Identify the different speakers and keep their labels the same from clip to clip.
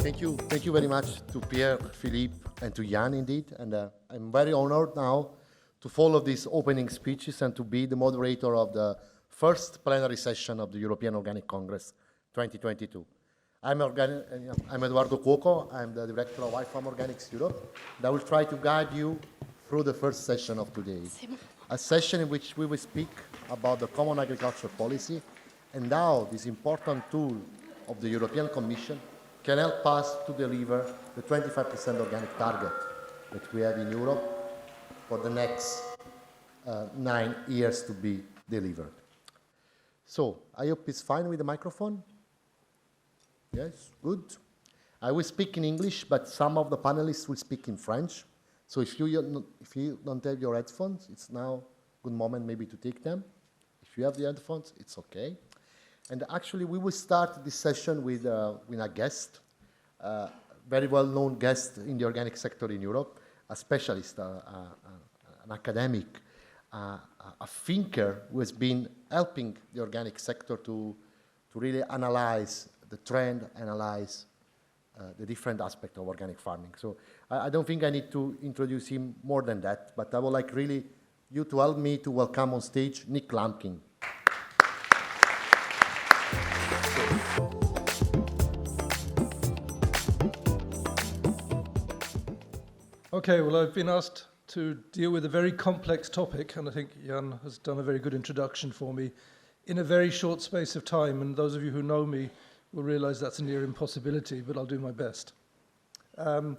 Speaker 1: Thank you very much to Pierre, Philippe, and to Jan indeed. And I'm very honored now to follow these opening speeches and to be the moderator of the first plenary session of the European Organic Congress 2022. I'm Eduardo Cuoco. I'm the director of IFAM Organics Europe. And I will try to guide you through the first session of today. A session in which we will speak about the common agriculture policy and how this important tool of the European Commission can help us to deliver the 25% organic target that we have in Europe for the next 9 years to be delivered. So, I hope it's fine with the microphone. Yes, good. I will speak in English, but some of the panelists will speak in French. So if you don't have your headphones, it's now a good moment maybe to take them. If you have the headphones, it's okay. And actually, we will start this session with a guest, very well-known guest in the organic sector in Europe, a specialist, an academic, a thinker who has been helping the organic sector to really analyze the trend, analyze the different aspects of organic farming. So I don't think I need to introduce him more than that, but I would like really you to help me to welcome on stage Nick Lampkin.
Speaker 2: Okay, well, I've been asked to deal with a very complex topic, and I think Jan has done a very good introduction for me in a very short space of time, and those of you who know me will realize that's a near impossibility, but I'll do my best. The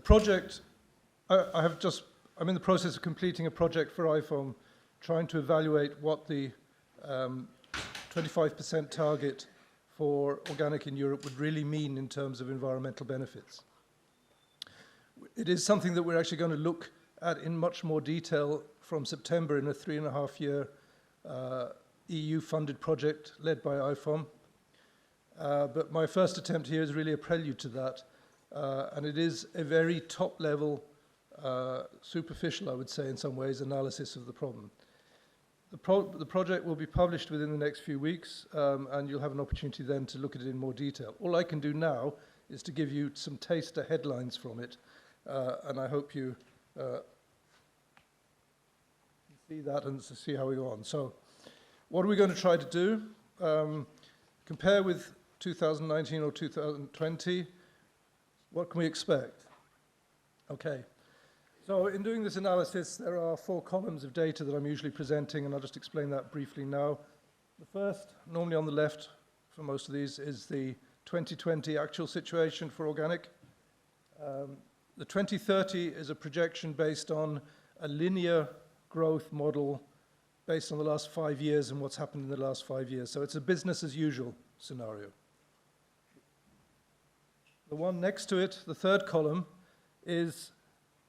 Speaker 2: project, I'm in the process of completing a project for IFOM, trying to evaluate what the 25% target for organic in Europe would really mean in terms of environmental benefits. It is something that we're actually going to look at in much more detail from September in a 3.5-year EU-funded project led by IFOM. But my first attempt here is really a prelude to that, and it is a very top-level, superficial, I would say in some ways, analysis of the problem. The project will be published within the next few weeks, and you'll have an opportunity then to look at it in more detail. All I can do now is to give you some taster headlines from it, and I hope you see that and see how we go on. So, what are we going to try to do? Compare with 2019 or 2020, what can we expect? Okay, so in doing this analysis, there are 4 columns of data that I'm usually presenting, and I'll just explain that briefly now. The first, normally on the left for most of these, is the 2020 actual situation for organic. The 2030 is a projection based on a linear growth model based on the last 5 years and what's happened in the last 5 years. So it's a business as usual scenario. The one next to it, the third column, is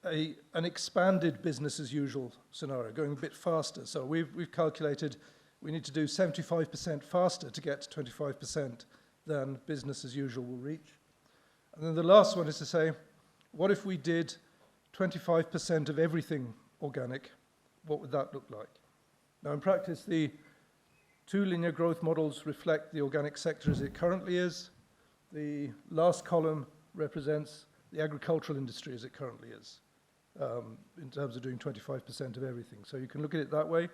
Speaker 2: an expanded business as usual scenario, going a bit faster. So we've calculated we need to do 75% faster to get to 25% than business as usual will reach. And then the last one is to say, what if we did 25% of everything organic? What would that look like? Now, in practice, the 2 linear growth models reflect the organic sector as it currently is. The last column represents the agricultural industry as it currently is, in terms of doing 25% of everything. So you can look at it that way.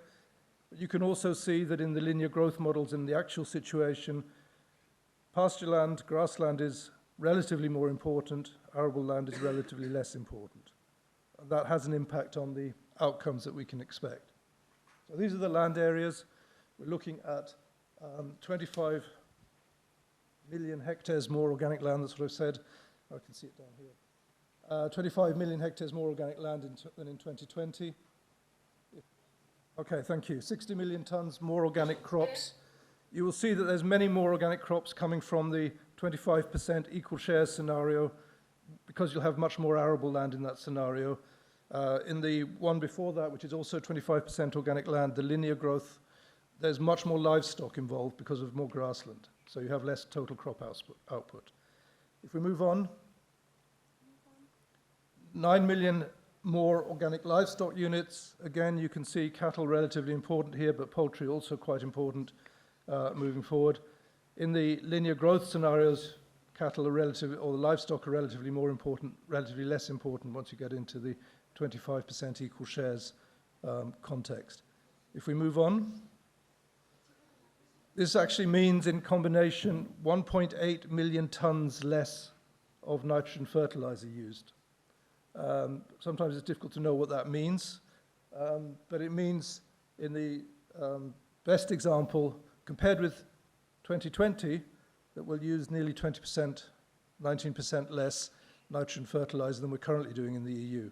Speaker 2: But you can also see that in the linear growth models, in the actual situation, pasture land, grassland is relatively more important, arable land is relatively less important. And that has an impact on the outcomes that we can expect. So these are the land areas. We're looking at 25 million hectares more organic land, that's what I've said. I can see it down here. 25 million hectares more organic land than in 2020. Okay, thank you. 60 million tons more organic crops. You will see that there's many more organic crops coming from the 25% equal share scenario because you'll have much more arable land in that scenario. In the one before that, which is also 25% organic land, the linear growth, there's much more livestock involved because of more grassland. So you have less total crop output. If we move on, 9 million more organic livestock units. Again, you can see cattle relatively important here, but poultry also quite important moving forward. In the linear growth scenarios, cattle are relatively, or the livestock are relatively more important, relatively less important once you get into the 25% equal shares context. If we move on, this actually means in combination 1.8 million tons less of nitrogen fertilizer used. Sometimes it's difficult to know what that means, but it means in the best example, compared with 2020, that we'll use nearly 20%, 19% less nitrogen fertilizer than we're currently doing in the EU.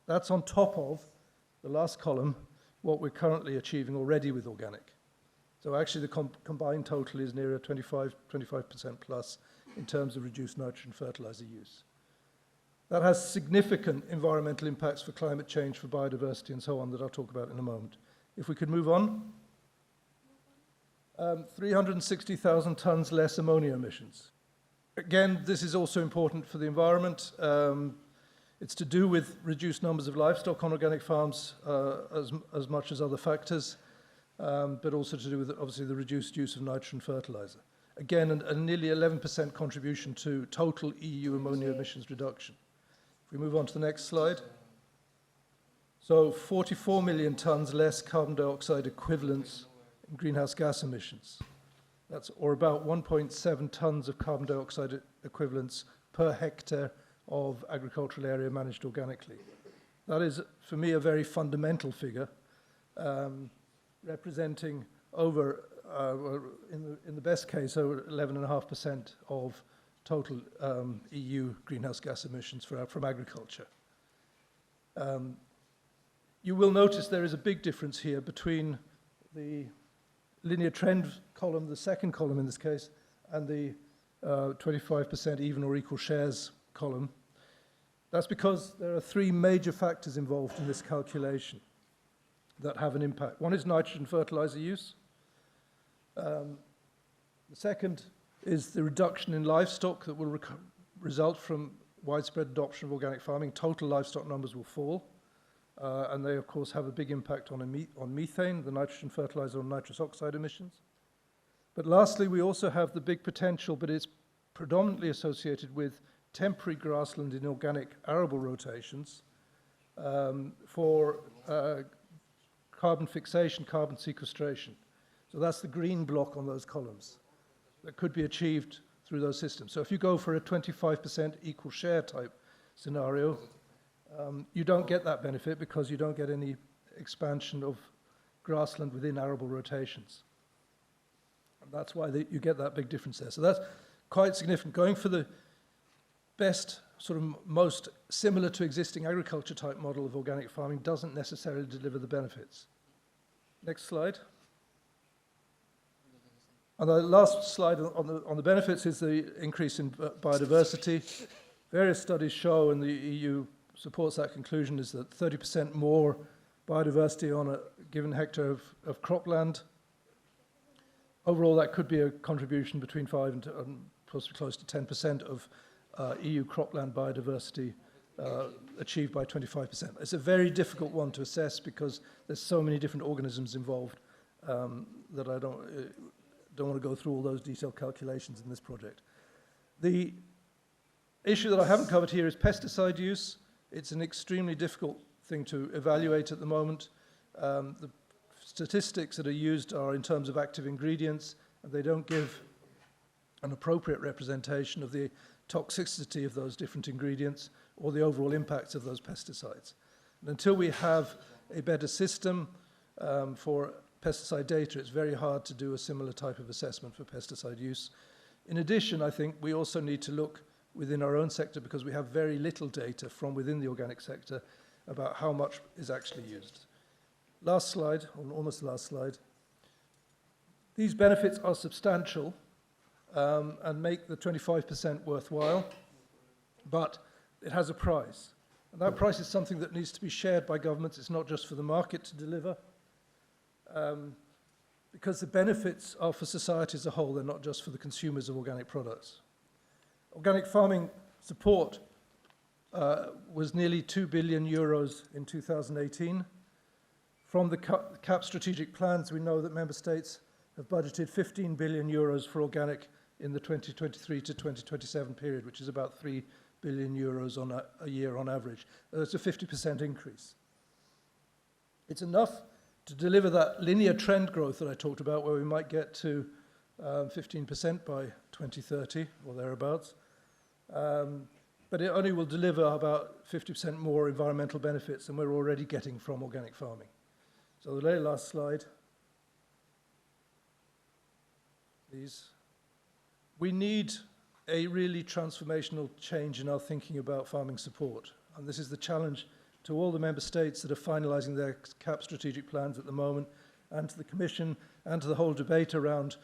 Speaker 2: That's on top of the last column, what we're currently achieving already with organic. So actually the combined total is nearer 25% plus in terms of reduced nitrogen fertilizer use. That has significant environmental impacts for climate change, for biodiversity and so on that I'll talk about in a moment. If we could move on. 360,000 tons less ammonia emissions. Again, this is also important for the environment. It's to do with reduced numbers of livestock on organic farms as much as other factors, but also to do with, obviously, the reduced use of nitrogen fertilizer. Again, a nearly 11% contribution to total EU ammonia emissions reduction. If we move on to the next slide. So 44 million tons less carbon dioxide equivalents in greenhouse gas emissions. That's, or about 1.7 tons of carbon dioxide equivalents per hectare of agricultural area managed organically. That is, for me, a very fundamental figure, representing over, in the best case, over 11.5% of total EU greenhouse gas emissions from agriculture. You will notice there is a big difference here between the linear trend column, the second column in this case, and the 25% even or equal shares column. That's because there are three major factors involved in this calculation that have an impact. One is nitrogen fertilizer use. The second is the reduction in livestock that will result from widespread adoption of organic farming. Total livestock numbers will fall. And they, of course, have a big impact on methane, the nitrogen fertilizer, and nitrous oxide emissions. But lastly, we also have the big potential, but it's predominantly associated with temporary grassland in organic arable rotations for carbon fixation, carbon sequestration. So that's the green block on those columns that could be achieved through those systems. So if you go for a 25% equal share type scenario, you don't get that benefit because you don't get any expansion of grassland within arable rotations. And that's why you get that big difference there. So that's quite significant. Going for the best, sort of most similar to existing agriculture type model of organic farming doesn't necessarily deliver the benefits. Next slide. And the last slide on the benefits is the increase in biodiversity. Various studies show, and the EU supports that conclusion, is that 30% more biodiversity on a given hectare of cropland. Overall, that could be a contribution between 5 and possibly close to 10% of EU cropland biodiversity achieved by 25%. It's a very difficult one to assess because there's so many different organisms involved that I don't want to go through all those detailed calculations in this project. The issue that I haven't covered here is pesticide use. It's an extremely difficult thing to evaluate at the moment. The statistics that are used are in terms of active ingredients, and they don't give an appropriate representation of the toxicity of those different ingredients or the overall impacts of those pesticides. And until we have a better system for pesticide data, it's very hard to do a similar type of assessment for pesticide use. In addition, I think we also need to look within our own sector, because we have very little data from within the organic sector about how much is actually used. Last slide, or almost the last slide. These benefits are substantial and make the 25% worthwhile, but it has a price. And that price is something that needs to be shared by governments. It's not just for the market to deliver, because the benefits are for society as a whole. They're not just for the consumers of organic products. Organic farming support was nearly 2 billion euros in 2018. From the CAP strategic plans, we know that member states have budgeted 15 billion euros for organic in the 2023 to 2027 period, which is about 3 billion euros on a year on average. It's a 50% increase. It's enough to deliver that linear trend growth that I talked about, where we might get to 15% by 2030 or thereabouts. But it only will deliver about 50% more environmental benefits than we're already getting from organic farming. So the very last slide, please. We need a really transformational change in our thinking about farming support. And this is the challenge to all the member states that are finalising their CAP strategic plans at the moment, and to the Commission, and to the whole debate around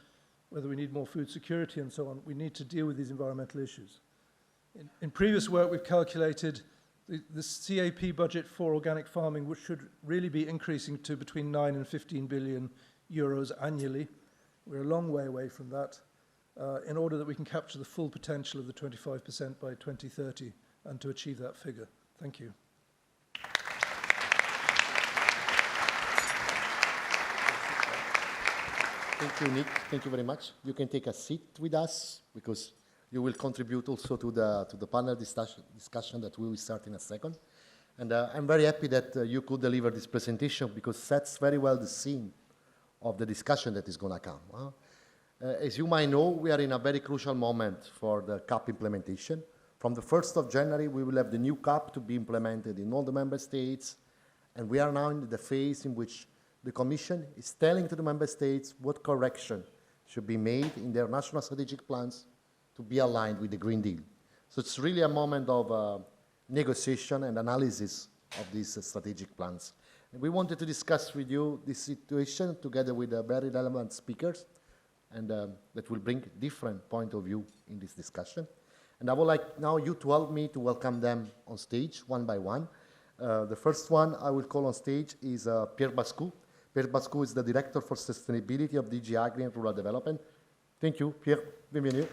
Speaker 2: whether we need more food security and so on. We need to deal with these environmental issues. In previous work, we've calculated the CAP budget for organic farming, which should really be increasing to between 9 and 15 billion euros annually. We're a long way away from that, in order that we can capture the full potential of the 25% by 2030 and to achieve that figure. Thank you.
Speaker 1: Thank you, Nick. Thank you very much. You can take a seat with us because you will contribute also to the panel discussion that we will start in a second. And I'm very happy that you could deliver this presentation because it sets very well the scene of the discussion that is going to come. As you might know, we are in a very crucial moment for the CAP implementation. From the 1st of January, we will have the new CAP to be implemented in all the member states. And we are now in the phase in which the Commission is telling to the member states what correction should be made in their national strategic plans to be aligned with the Green Deal. So it's really a moment of negotiation and analysis of these strategic plans. And we wanted to discuss with you this situation together with very relevant speakers, and that will bring different point of view in this discussion. And I would like now you to help me to welcome them on stage one by one. The first one I will call on stage is Pierre Bascou. Pierre Bascou is the Director for Sustainability of DG Agri and Rural Development. Thank you, Pierre. Bienvenue.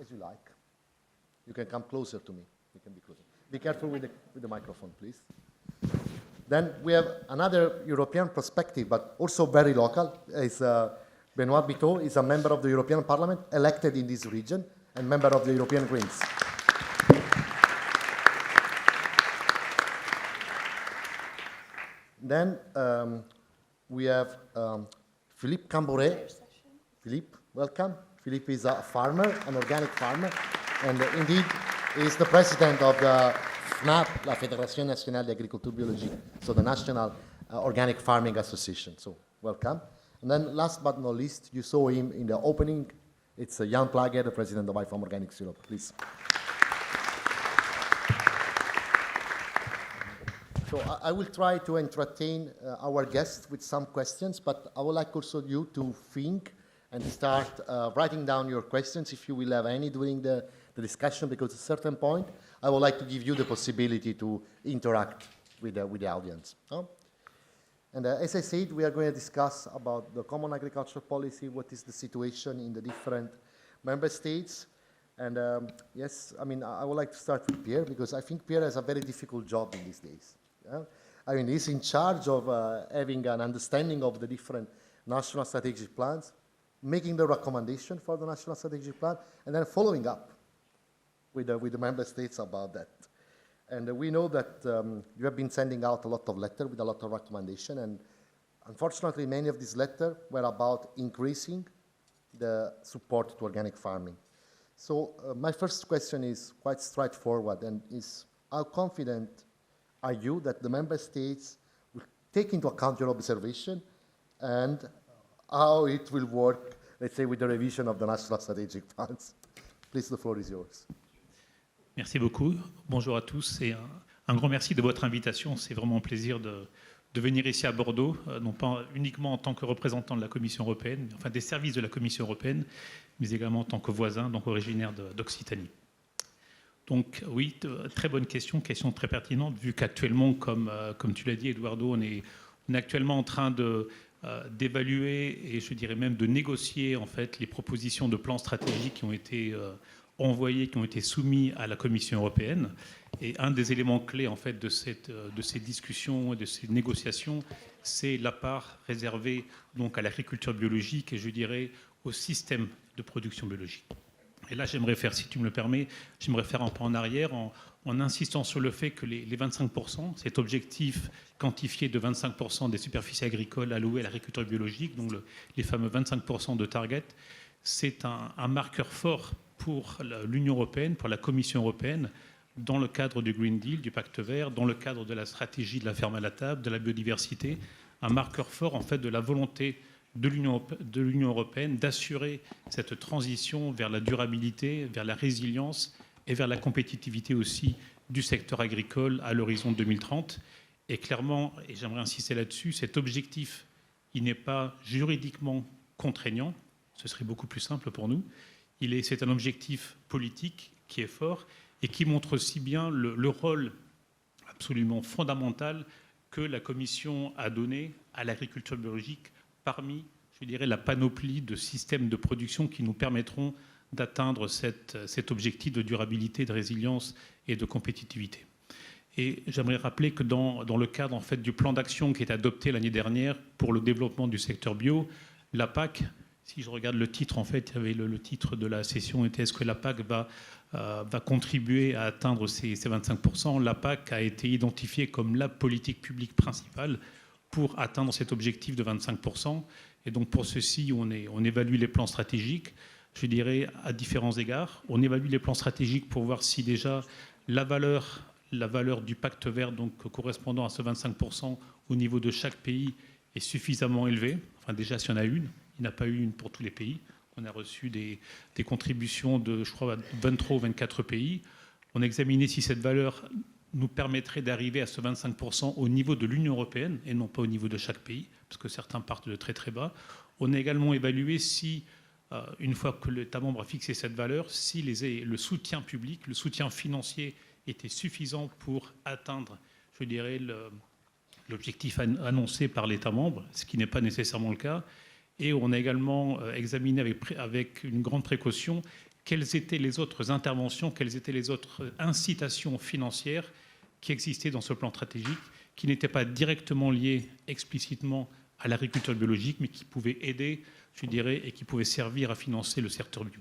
Speaker 1: As you like. You can come closer to me. You can be closer. Be careful with the microphone, please. Then we have another European perspective, but also very local. Is Benoît Biteau is a member of the European Parliament, elected in this region, and member of the European Greens. Then we have Philippe Cambouret. Philippe, welcome. Philippe is a farmer, an organic farmer, and indeed is the president of the FNAP, la Fédération Nationale d'Agriculture Biologique, so the National Organic Farming Association. So welcome. And then last but not least, you saw him in the opening. It's Jan Plager, the president of IFAM Organics Europe. Please. So I will try to entertain our guests with some questions, but I would like also you to think and start writing down your questions if you will have any during the discussion, because at a certain point, I would like to give you the possibility to interact with the audience. And as I said, we are going to discuss about the common agricultural policy, what is the situation in the different member states. And yes, I mean, I would like to start with Pierre, because I think Pierre has a very difficult job in these days. Yeah? I mean, he's in charge of having an understanding of the different national strategic plans, making the recommendation for the national strategic plan, and then following up with the member states about that. And we know that you have been sending out a lot of letters with a lot of recommendation, and unfortunately, many of these letters were about increasing the support to organic farming. So my first question is quite straightforward, and is how confident are you that the member states will take into account your observation and how it will work, let's say, with the revision of the national strategic plans? Please, the floor is yours.
Speaker 3: Merci beaucoup. Bonjour à tous et un grand merci de votre invitation. C'est vraiment un plaisir de venir ici à Bordeaux, non pas uniquement en tant que représentant de la Commission européenne, enfin des services de la Commission européenne, mais également en tant que voisin, donc originaire d'Occitanie. Donc oui, très bonne question très pertinente, vu qu'actuellement, comme tu l'as dit, Eduardo, on est actuellement en train d'évaluer et je dirais même de négocier en fait les propositions de plans stratégiques qui ont été envoyés, qui ont été soumis à la Commission européenne. Et un des éléments clés en fait, de ces discussions, de ces négociations, c'est la part réservée donc, à l'agriculture biologique et je dirais au système de production biologique. Et là, j'aimerais faire, si tu me le permets, j'aimerais faire un pas en arrière en insistant sur le fait que les 25%, cet objectif quantifié de 25% des superficies agricoles allouées à l'agriculture biologique, donc les fameux 25% de target, c'est un marqueur fort pour l'Union européenne, pour la Commission européenne, dans le cadre du Green Deal, du Pacte Vert, dans le cadre de la stratégie de la ferme à la table, de la biodiversité, un marqueur fort en fait de la volonté de l'Union européenne d'assurer cette transition vers la durabilité, vers la résilience et vers la compétitivité aussi du secteur agricole à l'horizon 2030. Et clairement, et j'aimerais insister là-dessus, cet objectif, il n'est pas juridiquement contraignant, ce serait beaucoup plus simple pour nous. C'est un objectif politique qui est fort et qui montre aussi bien le rôle absolument fondamental que la Commission a donné à l'agriculture biologique parmi, je dirais, la panoplie de systèmes de production qui nous permettront d'atteindre cet objectif de durabilité, de résilience et de compétitivité. Et j'aimerais rappeler que dans le cadre en fait, du plan d'action qui est adopté l'année dernière pour le développement du secteur bio, la PAC, si je regarde le titre, en fait, il y avait le titre de la session était « Est-ce que la PAC va contribuer à atteindre ces 25% ?» La PAC a été identifiée comme la politique publique principale pour atteindre cet objectif de 25%. Et donc pour ceci, on évalue les plans stratégiques, je dirais, à différents égards. On évalue les plans stratégiques pour voir si déjà la valeur du Pacte Vert, donc correspondant à ce 25% au niveau de chaque pays, est suffisamment élevée. Enfin déjà, s'il y en a une, il n'y en a pas eu une pour tous les pays. On a reçu des contributions de, je crois, 23 ou 24 pays. On a examiné si cette valeur nous permettrait d'arriver à ce 25% au niveau de l'Union européenne et non pas au niveau de chaque pays, parce que certains partent de très très bas. On a également évalué si, une fois que l'État membre a fixé cette valeur, si le soutien public, le soutien financier était suffisant pour atteindre, je dirais, l'objectif annoncé par l'État membre, ce qui n'est pas nécessairement le cas. Et on a également examiné avec une grande précaution quelles étaient les autres interventions, quelles étaient les autres incitations financières qui existaient dans ce plan stratégique, qui n'étaient pas directement liées explicitement à l'agriculture biologique, mais qui pouvaient aider, je dirais, et qui pouvaient servir à financer le secteur bio.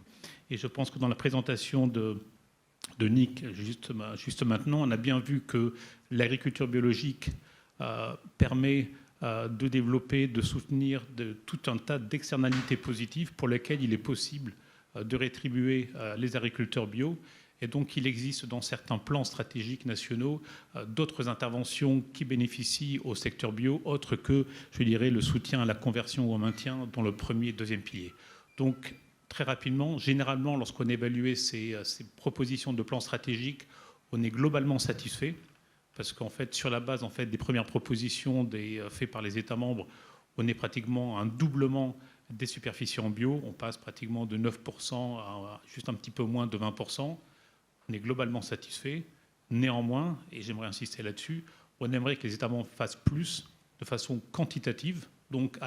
Speaker 3: Et je pense que dans la présentation de Nick, juste maintenant, on a bien vu que l'agriculture biologique permet de développer, de soutenir tout un tas d'externalités positives pour lesquelles il est possible de rétribuer les agriculteurs bio. Et donc, il existe dans certains plans stratégiques nationaux d'autres interventions qui bénéficient au secteur bio, autres que, je dirais, le soutien à la conversion ou au maintien dans le premier et deuxième pilier. Donc, très rapidement, généralement, lorsqu'on évalue ces propositions de plans stratégiques, on est globalement satisfait, parce qu'en fait, sur la base en fait, des premières propositions faites par les États membres, on est pratiquement un doublement des superficies en bio. On passe pratiquement de 9% à juste un petit peu moins de 20%. On est globalement satisfait. Néanmoins, et j'aimerais insister là-dessus, on aimerait que les États membres fassent plus de façon quantitative. Donc,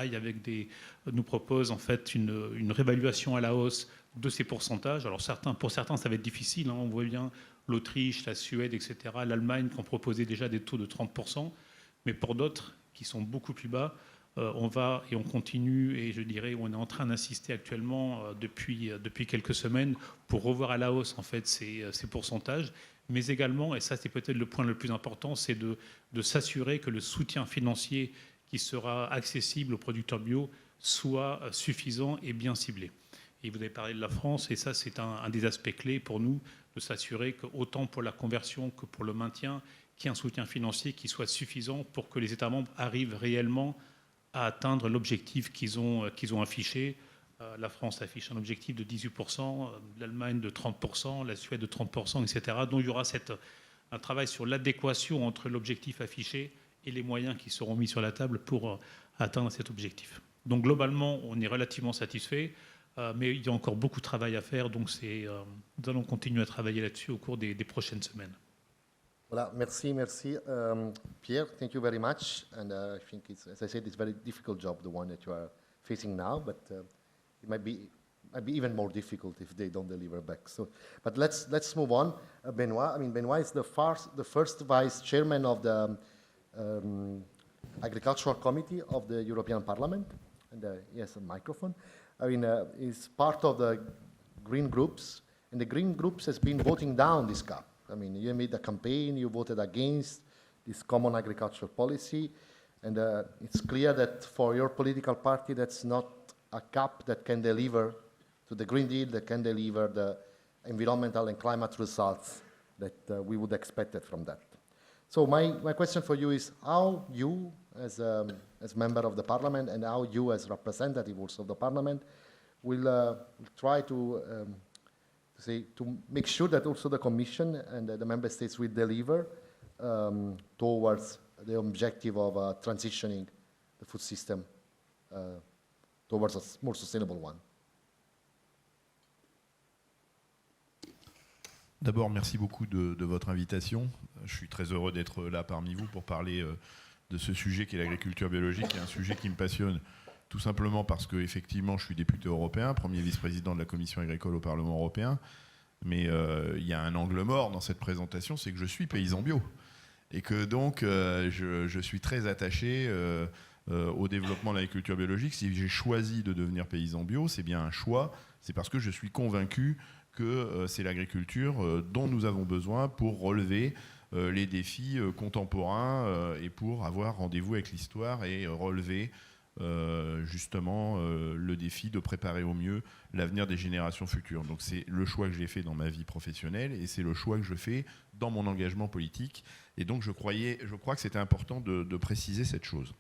Speaker 3: nous propose en fait une réévaluation à la hausse de ces pourcentages. Alors, pour certains, ça va être difficile. On voit bien l'Autriche, la Suède, etc., l'Allemagne qui ont proposé déjà des taux de 30%. Mais pour d'autres, qui sont beaucoup plus bas, on va et on continue, et je dirais, on est en train d'insister actuellement depuis quelques semaines pour revoir à la hausse en fait ces pourcentages, mais également, et ça c'est peut-être le point le plus important, c'est de s'assurer que le soutien financier qui sera accessible aux producteurs bio soit suffisant et bien ciblé. Et vous avez parlé de la France, et ça c'est un des aspects clés pour nous, de s'assurer qu'autant pour la conversion que pour le maintien, qu'il y ait un soutien financier qui soit suffisant pour que les États membres arrivent réellement à atteindre l'objectif qu'ils ont affiché. La France affiche un objectif de 18%, l'Allemagne de 30%, la Suède de 30%, etc. Donc il y aura un travail sur l'adéquation entre l'objectif affiché et les moyens qui seront mis sur la table pour atteindre cet objectif. Donc globalement, on est relativement satisfait, mais il y a encore beaucoup de travail à faire, donc nous allons continuer à travailler là-dessus au cours des prochaines semaines.
Speaker 1: Voilà, merci. Pierre, thank you very much. And I think, as I said, it's a very difficult job, the one that you are facing now, but it might be might be even more difficult if they don't deliver back. So, but let's move on. Benoît, Benoît is the first vice chairman of the Agricultural Committee of the European Parliament, and he has a microphone. He's part of the Green Groups, and the Green Groups has been voting down this CAP. You made a campaign, you voted against this common agricultural policy, and it's clear that for your political party, that's not a CAP that can deliver to the Green Deal, that can deliver the environmental and climate results that we would expect from that. So my question for you is how you, as member of the Parliament, and how you, as representative also of the Parliament, will try to make sure that also the Commission and the Member States will deliver towards the objective of transitioning the food system towards a more sustainable one.
Speaker 4: D'abord, merci beaucoup de votre invitation. Je suis très heureux d'être là parmi vous pour parler de ce sujet qui est l'agriculture biologique, qui est un sujet qui me passionne tout simplement parce que effectivement, je suis député européen, premier vice-président de la Commission agricole au Parlement européen. Mais il y a un angle mort dans cette présentation, c'est que je suis paysan bio. Et que donc, je suis très attaché au développement de l'agriculture biologique. Si j'ai choisi de devenir paysan bio, c'est bien un choix. C'est parce que je suis convaincu que c'est l'agriculture dont nous avons besoin pour relever les défis contemporains et pour avoir rendez-vous avec l'histoire et relever justement le défi de préparer au mieux l'avenir des générations futures. Donc c'est le choix que j'ai fait dans ma vie professionnelle et c'est le choix que je fais dans mon engagement politique. Et donc je crois que c'était important de préciser cette chose.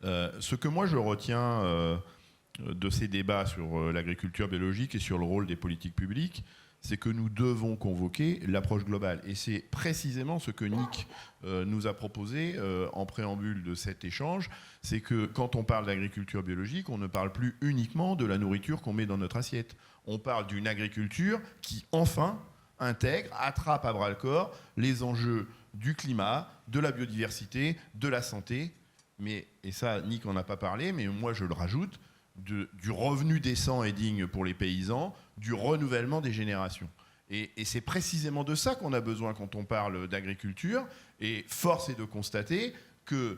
Speaker 4: Ce que moi je retiens de ces débats sur l'agriculture biologique et sur le rôle des politiques publiques, c'est que nous devons convoquer l'approche globale. Et c'est précisément ce que Nick nous a proposé en préambule de cet échange, c'est que quand on parle d'agriculture biologique, on ne parle plus uniquement de la nourriture qu'on met dans notre assiette. On parle d'une agriculture qui, enfin, intègre, attrape à bras-le-corps les enjeux du climat, de la biodiversité, de la santé, mais, et ça, Nick n'en a pas parlé, mais moi je le rajoute, du revenu décent et digne pour les paysans, du renouvellement des générations. Et c'est précisément de ça qu'on a besoin quand on parle d'agriculture. Et force est de constater que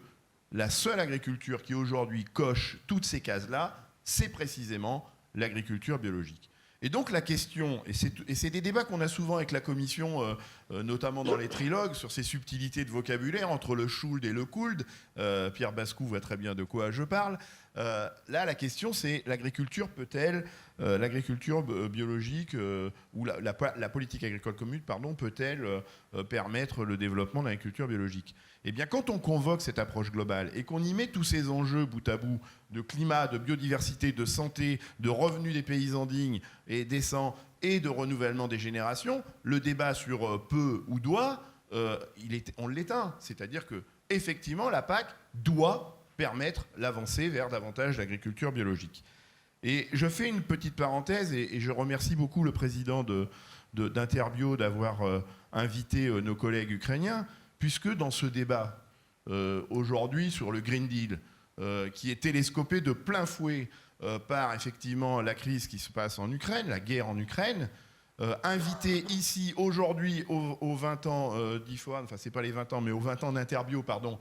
Speaker 4: la seule agriculture qui aujourd'hui coche toutes ces cases-là, c'est précisément l'agriculture biologique. Et donc la question, et c'est des débats qu'on a souvent avec la Commission, notamment dans les trilogues, sur ces subtilités de vocabulaire entre le should et le could. Pierre Bascou voit très bien de quoi je parle. Là, la question, c'est l'agriculture peut-elle, l'agriculture biologique ou la politique agricole commune, pardon, peut-elle permettre le développement de l'agriculture biologique? Eh bien, quand on convoque cette approche globale et qu'on y met tous ces enjeux bout à bout de climat, de biodiversité, de santé, de revenus des paysans dignes et décents et de renouvellement des générations, le débat sur peut ou doit, on l'éteint. C'est-à-dire que effectivement, la PAC doit permettre l'avancée vers davantage d'agriculture biologique. Et je fais une petite parenthèse et je remercie beaucoup le président d'Interbio d'avoir invité nos collègues ukrainiens, puisque dans ce débat aujourd'hui sur le Green Deal, qui est télescopé de plein fouet par effectivement la crise qui se passe en Ukraine, la guerre en Ukraine, invité ici aujourd'hui aux 20 ans d'IFOAM, enfin c'est pas les 20 ans, mais aux 20 ans d'Interbio, pardon,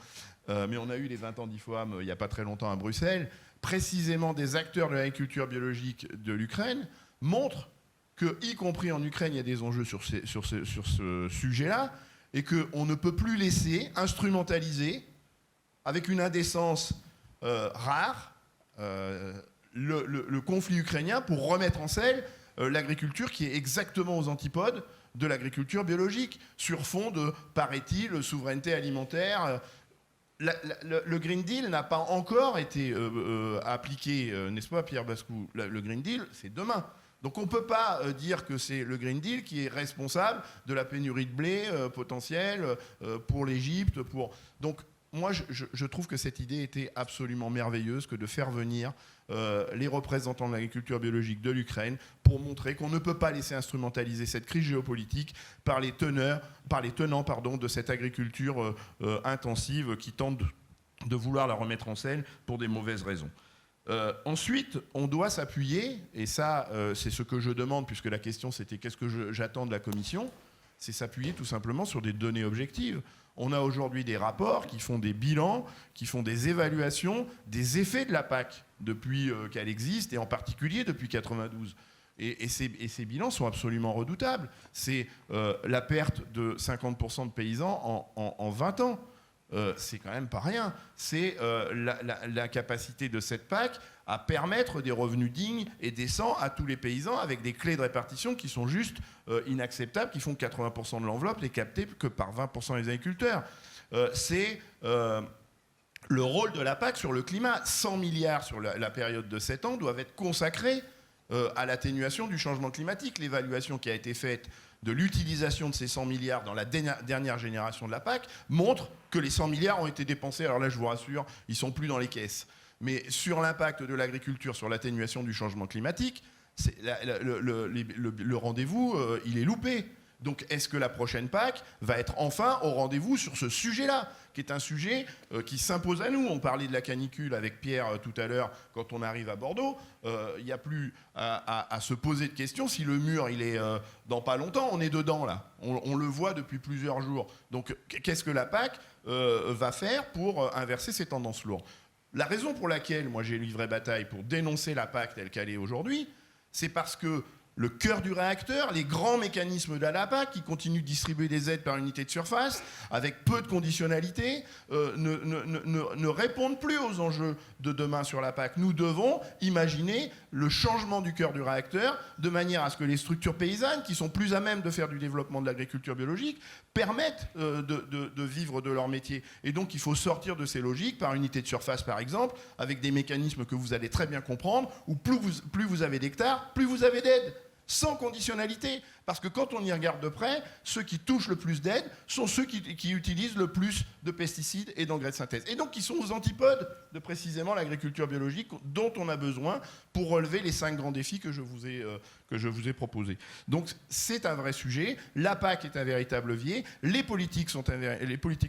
Speaker 4: mais on a eu les 20 ans d'IFOAM il n'y a pas très longtemps à Bruxelles, précisément des acteurs de l'agriculture biologique de l'Ukraine, montrent que, y compris en Ukraine, il y a des enjeux sur ce sujet-là, et qu'on ne peut plus laisser instrumentaliser, avec une indécence rare, le conflit ukrainien pour remettre en selle l'agriculture qui est exactement aux antipodes de l'agriculture biologique, sur fond de, paraît-il, souveraineté alimentaire. Le Green Deal n'a pas encore été appliqué, n'est-ce pas, Pierre Bascou? Le Green Deal, c'est demain. Donc on ne peut pas dire que c'est le Green Deal qui est responsable de la pénurie de blé potentielle pour l'Égypte. Donc moi, je trouve que cette idée était absolument merveilleuse que de faire venir les représentants de l'agriculture biologique de l'Ukraine pour montrer qu'on ne peut pas laisser instrumentaliser cette crise géopolitique par les tenants de cette agriculture intensive qui tente de vouloir la remettre en selle pour des mauvaises raisons. Ensuite, on doit s'appuyer, et ça, c'est ce que je demande, puisque la question c'était qu'est-ce que j'attends de la Commission, c'est s'appuyer tout simplement sur des données objectives. On a aujourd'hui des rapports qui font des bilans, qui font des évaluations des effets de la PAC depuis qu'elle existe, et en particulier depuis 1992. Et ces bilans sont absolument redoutables. C'est la perte de 50% de paysans en 20 ans. C'est quand même pas rien. C'est la capacité de cette PAC à permettre des revenus dignes et décents à tous les paysans, avec des clés de répartition qui sont juste inacceptables, qui font que 80% de l'enveloppe n'est captée que par 20% des agriculteurs. C'est le rôle de la PAC sur le climat. 100 milliards sur la période de 7 ans doivent être consacrés à l'atténuation du changement climatique. L'évaluation qui a été faite de l'utilisation de ces 100 milliards dans la dernière génération de la PAC montre que les 100 milliards ont été dépensés. Alors là, je vous rassure, ils ne sont plus dans les caisses. Mais sur l'impact de l'agriculture sur l'atténuation du changement climatique, le rendez-vous, il est loupé. Donc est-ce que la prochaine PAC va être enfin au rendez-vous sur ce sujet-là, qui est un sujet qui s'impose à nous? On parlait de la canicule avec Pierre tout à l'heure quand on arrive à Bordeaux. Il n'y a plus à se poser de questions. Si le mur, il est dans pas longtemps, on est dedans là. On le voit depuis plusieurs jours. Donc qu'est-ce que la PAC va faire pour inverser ces tendances lourdes? La raison pour laquelle moi j'ai livré bataille pour dénoncer la PAC telle qu'elle est aujourd'hui, c'est parce que le cœur du réacteur, les grands mécanismes de la PAC qui continuent de distribuer des aides par unité de surface, avec peu de conditionnalité, ne répondent plus aux enjeux de demain sur la PAC. Nous devons imaginer le changement du cœur du réacteur de manière à ce que les structures paysannes, qui sont plus à même de faire du développement de l'agriculture biologique, permettent de vivre de leur métier. Et donc il faut sortir de ces logiques par unité de surface, par exemple, avec des mécanismes que vous allez très bien comprendre, où plus vous avez d'hectares, plus vous avez d'aides. Sans conditionnalité, parce que quand on y regarde de près, ceux qui touchent le plus d'aide sont ceux qui utilisent le plus de pesticides et d'engrais de synthèse. Et donc qui sont aux antipodes de précisément l'agriculture biologique dont on a besoin pour relever les 5 grands défis que je vous ai proposés. Donc c'est un vrai sujet, la PAC est un véritable levier, les politiques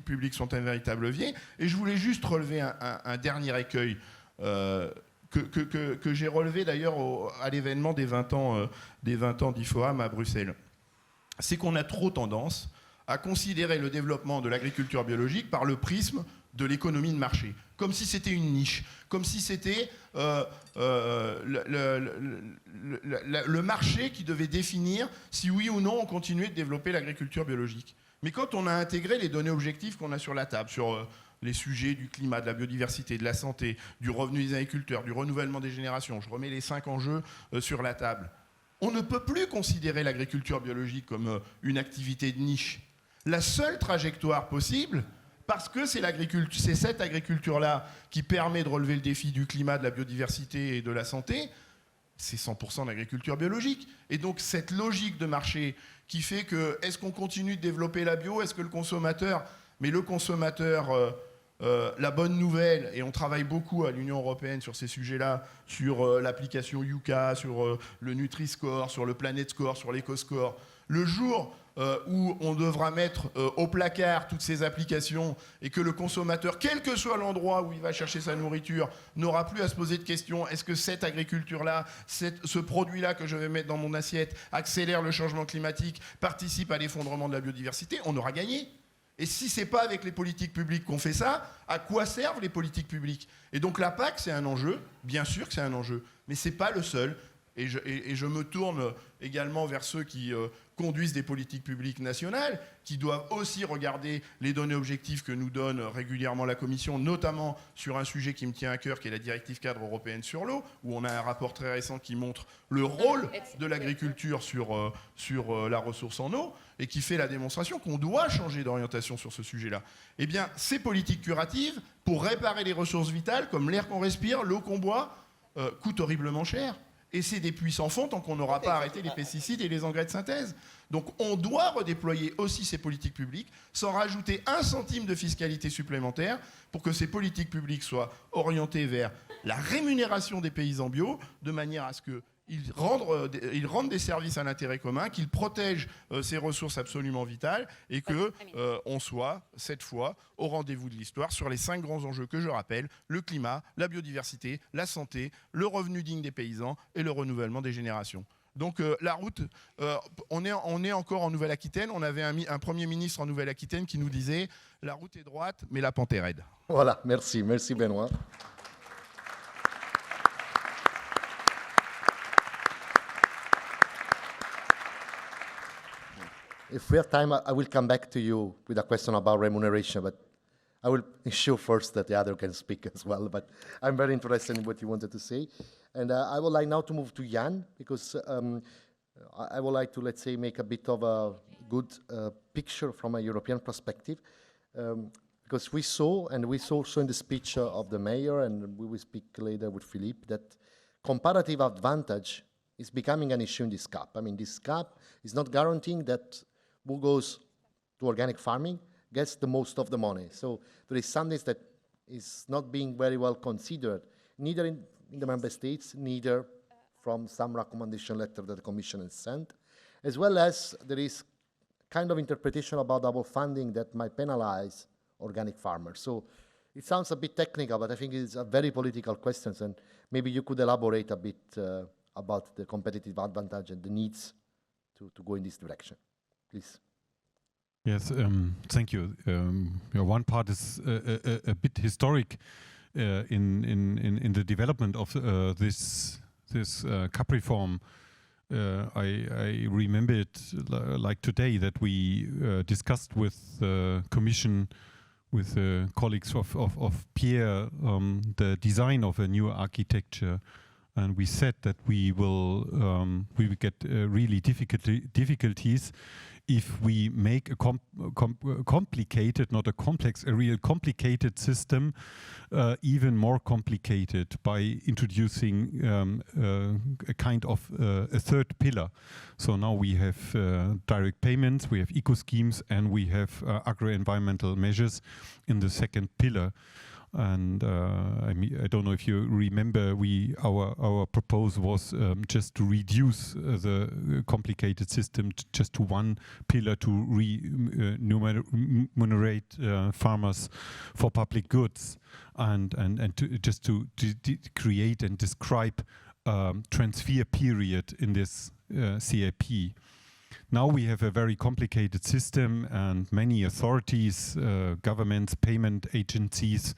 Speaker 4: publiques sont un véritable levier, et je voulais juste relever un dernier écueil que j'ai relevé d'ailleurs à l'événement des 20 ans d'IFOAM à Bruxelles. C'est qu'on a trop tendance à considérer le développement de l'agriculture biologique par le prisme de l'économie de marché, comme si c'était une niche, comme si c'était le marché qui devait définir si oui ou non on continuait de développer l'agriculture biologique. Mais quand on a intégré les données objectives qu'on a sur la table, sur les sujets du climat, de la biodiversité, de la santé, du revenu des agriculteurs, du renouvellement des générations, je remets les 5 enjeux sur la table. On ne peut plus considérer l'agriculture biologique comme une activité de niche. La seule trajectoire possible, parce que c'est cette agriculture-là qui permet de relever le défi du climat, de la biodiversité et de la santé, c'est 100% d'agriculture biologique. Et donc cette logique de marché qui fait que, est-ce qu'on continue de développer la bio, est-ce que le consommateur... Mais le consommateur, la bonne nouvelle, et on travaille beaucoup à l'Union européenne sur ces sujets-là, sur l'application Yuka, sur le Nutri-Score, sur le Planet Score, sur l'Eco-Score, le jour où on devra mettre au placard toutes ces applications et que le consommateur, quel que soit l'endroit où il va chercher sa nourriture, n'aura plus à se poser de questions, est-ce que cette agriculture-là, ce produit-là que je vais mettre dans mon assiette accélère le changement climatique, participe à l'effondrement de la biodiversité, on aura gagné. Et si ce n'est pas avec les politiques publiques qu'on fait ça, à quoi servent les politiques publiques? Et donc la PAC, c'est un enjeu, bien sûr que c'est un enjeu, mais ce n'est pas le seul. Et je me tourne également vers ceux qui conduisent des politiques publiques nationales, qui doivent aussi regarder les données objectives que nous donne régulièrement la Commission, notamment sur un sujet qui me tient à cœur, qui est la directive cadre européenne sur l'eau, où on a un rapport très récent qui montre le rôle de l'agriculture sur la ressource en eau, et qui fait la démonstration qu'on doit changer d'orientation sur ce sujet-là. Eh bien, ces politiques curatives, pour réparer les ressources vitales, comme l'air qu'on respire, l'eau qu'on boit, coûtent horriblement cher. Et c'est des puits sans fond tant qu'on n'aura pas arrêté les pesticides et les engrais de synthèse. Donc on doit redéployer aussi ces politiques publiques sans rajouter 1 centime de fiscalité supplémentaire pour que ces politiques publiques soient orientées vers la rémunération des paysans bio de manière à ce qu'ils ils rendent des services à l'intérêt commun, qu'ils protègent ces ressources absolument vitales et qu'on soit, cette fois, au rendez-vous de l'histoire sur les 5 grands enjeux que je rappelle, le climat, la biodiversité, la santé, le revenu digne des paysans et le renouvellement des générations. Donc la route, on est encore en Nouvelle-Aquitaine. On avait un Premier ministre en Nouvelle-Aquitaine qui nous disait « La route est droite, mais la pente est raide ».
Speaker 1: Voilà, merci Benoît. If we have time, I will come back to you with a question about remuneration, but I will ensure first that the other can speak as well, but I'm very interested in what you wanted to say. And I would like now to move to Jan, because I would like to, let's say, make a bit of a good picture from a European perspective, because we saw also in the speech of the mayor, and we will speak later with Philippe, that comparative advantage is becoming an issue in this CAP. I mean, this CAP is not guaranteeing that who goes to organic farming gets the most of the money. So there is something that is not being very well considered, neither in the member states, neither from some recommendation letter that the Commission has sent, as well as there is kind of interpretation about double funding that might penalize organic farmers. So it sounds a bit technical, but I think it's a very political question, and maybe you could elaborate a bit about the competitive advantage and the needs to go in this direction. Please.
Speaker 5: Yes, thank you. One part is a bit historic in the development of this CAP reform. I remember it like today that we discussed with the Commission, with colleagues of Pierre, the design of a new architecture. And we said that we will get really difficulties if we make a complicated, not a complex, a real complicated system, even more complicated by introducing a kind of a third pillar. So now we have direct payments, we have eco schemes, and we have agro-environmental measures in the second pillar. And I don't know if you remember, our proposal was just to reduce the complicated system just to one pillar to remunerate farmers for public goods, and to create and describe transfer period in this CAP. Now we have a very complicated system, and many authorities, governments, payment agencies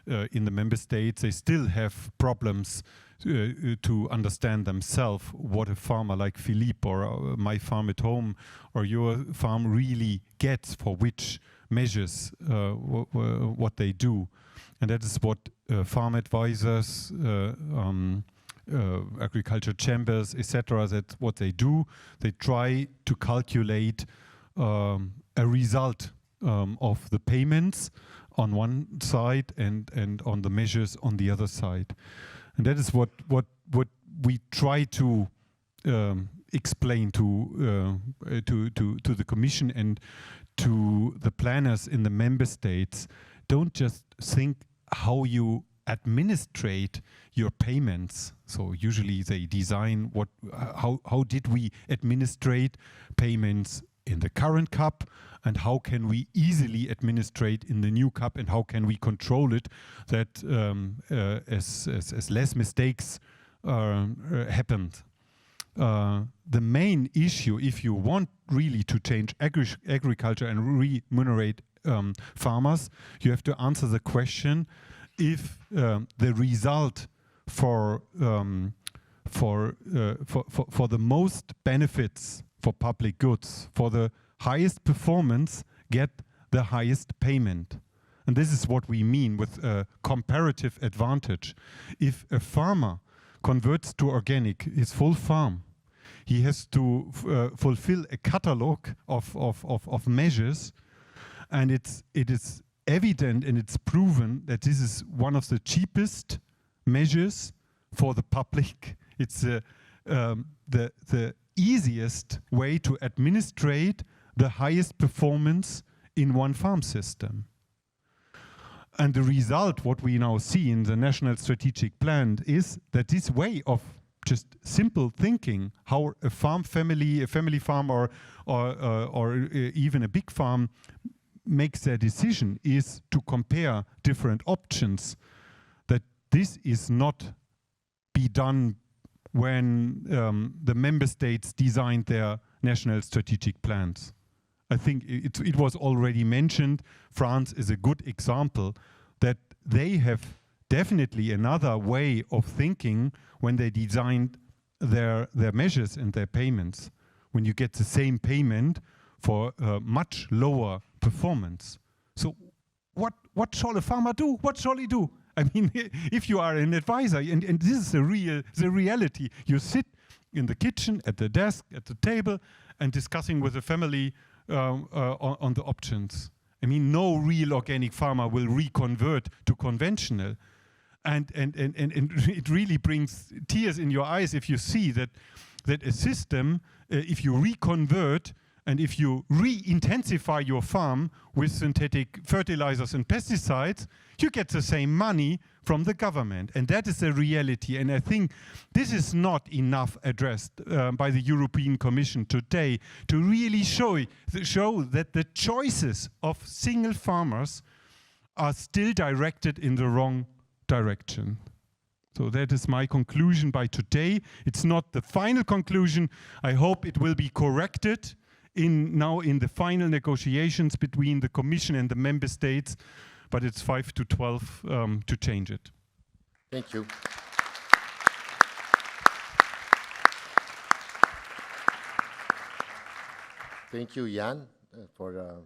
Speaker 5: in the member states, they still have problems to understand themselves what a farmer like Philippe or my farm at home or your farm really gets for which measures, what they do. And that is what farm advisors, agriculture chambers, etc., that's what they do. They try to calculate a result of the payments on one side and on the measures on the other side. And that is what we try to explain to the Commission and to the planners in the member states. Don't just think how you administrate your payments. So usually they design how did we administrate payments in the current CAP, and how can we easily administrate in the new CAP, and how can we control it that as less mistakes happened. The main issue, if you want really to change agriculture and remunerate farmers, you have to answer the question if the result for the most benefits for public goods, for the highest performance, get the highest payment. And this is what we mean with a comparative advantage. If a farmer converts to organic his full farm, he has to fulfill a catalog of measures, and it is evident and it's proven that this is one of the cheapest measures for the public. It's the easiest way to administrate the highest performance in one farm system. And the result, what we now see in the National Strategic Plan, is that this way of just simple thinking how a family farm, or even a big farm makes their decision is to compare different options. That this is not be done when the member states designed their national strategic plans. I think it was already mentioned, France is a good example that they have definitely another way of thinking when they designed their measures and their payments, when you get the same payment for much lower performance. So what shall a farmer do? What shall he do? I mean, if you are an advisor, and this is the reality, you sit in the kitchen, at the desk, at the table, and discussing with the family on the options. I mean, no real organic farmer will reconvert to conventional. And it really brings tears in your eyes if you see that a system, if you reconvert and if you re-intensify your farm with synthetic fertilizers and pesticides, you get the same money from the government. And that is the reality. And I think this is not enough addressed by the European Commission today to really show that the choices of single farmers are still directed in the wrong direction. So that is my conclusion by today. It's not the final conclusion. I hope it will be corrected now in the final negotiations between the Commission and the Member States, but it's 5 to 12 to change it.
Speaker 1: Thank you. Thank you, Jan, for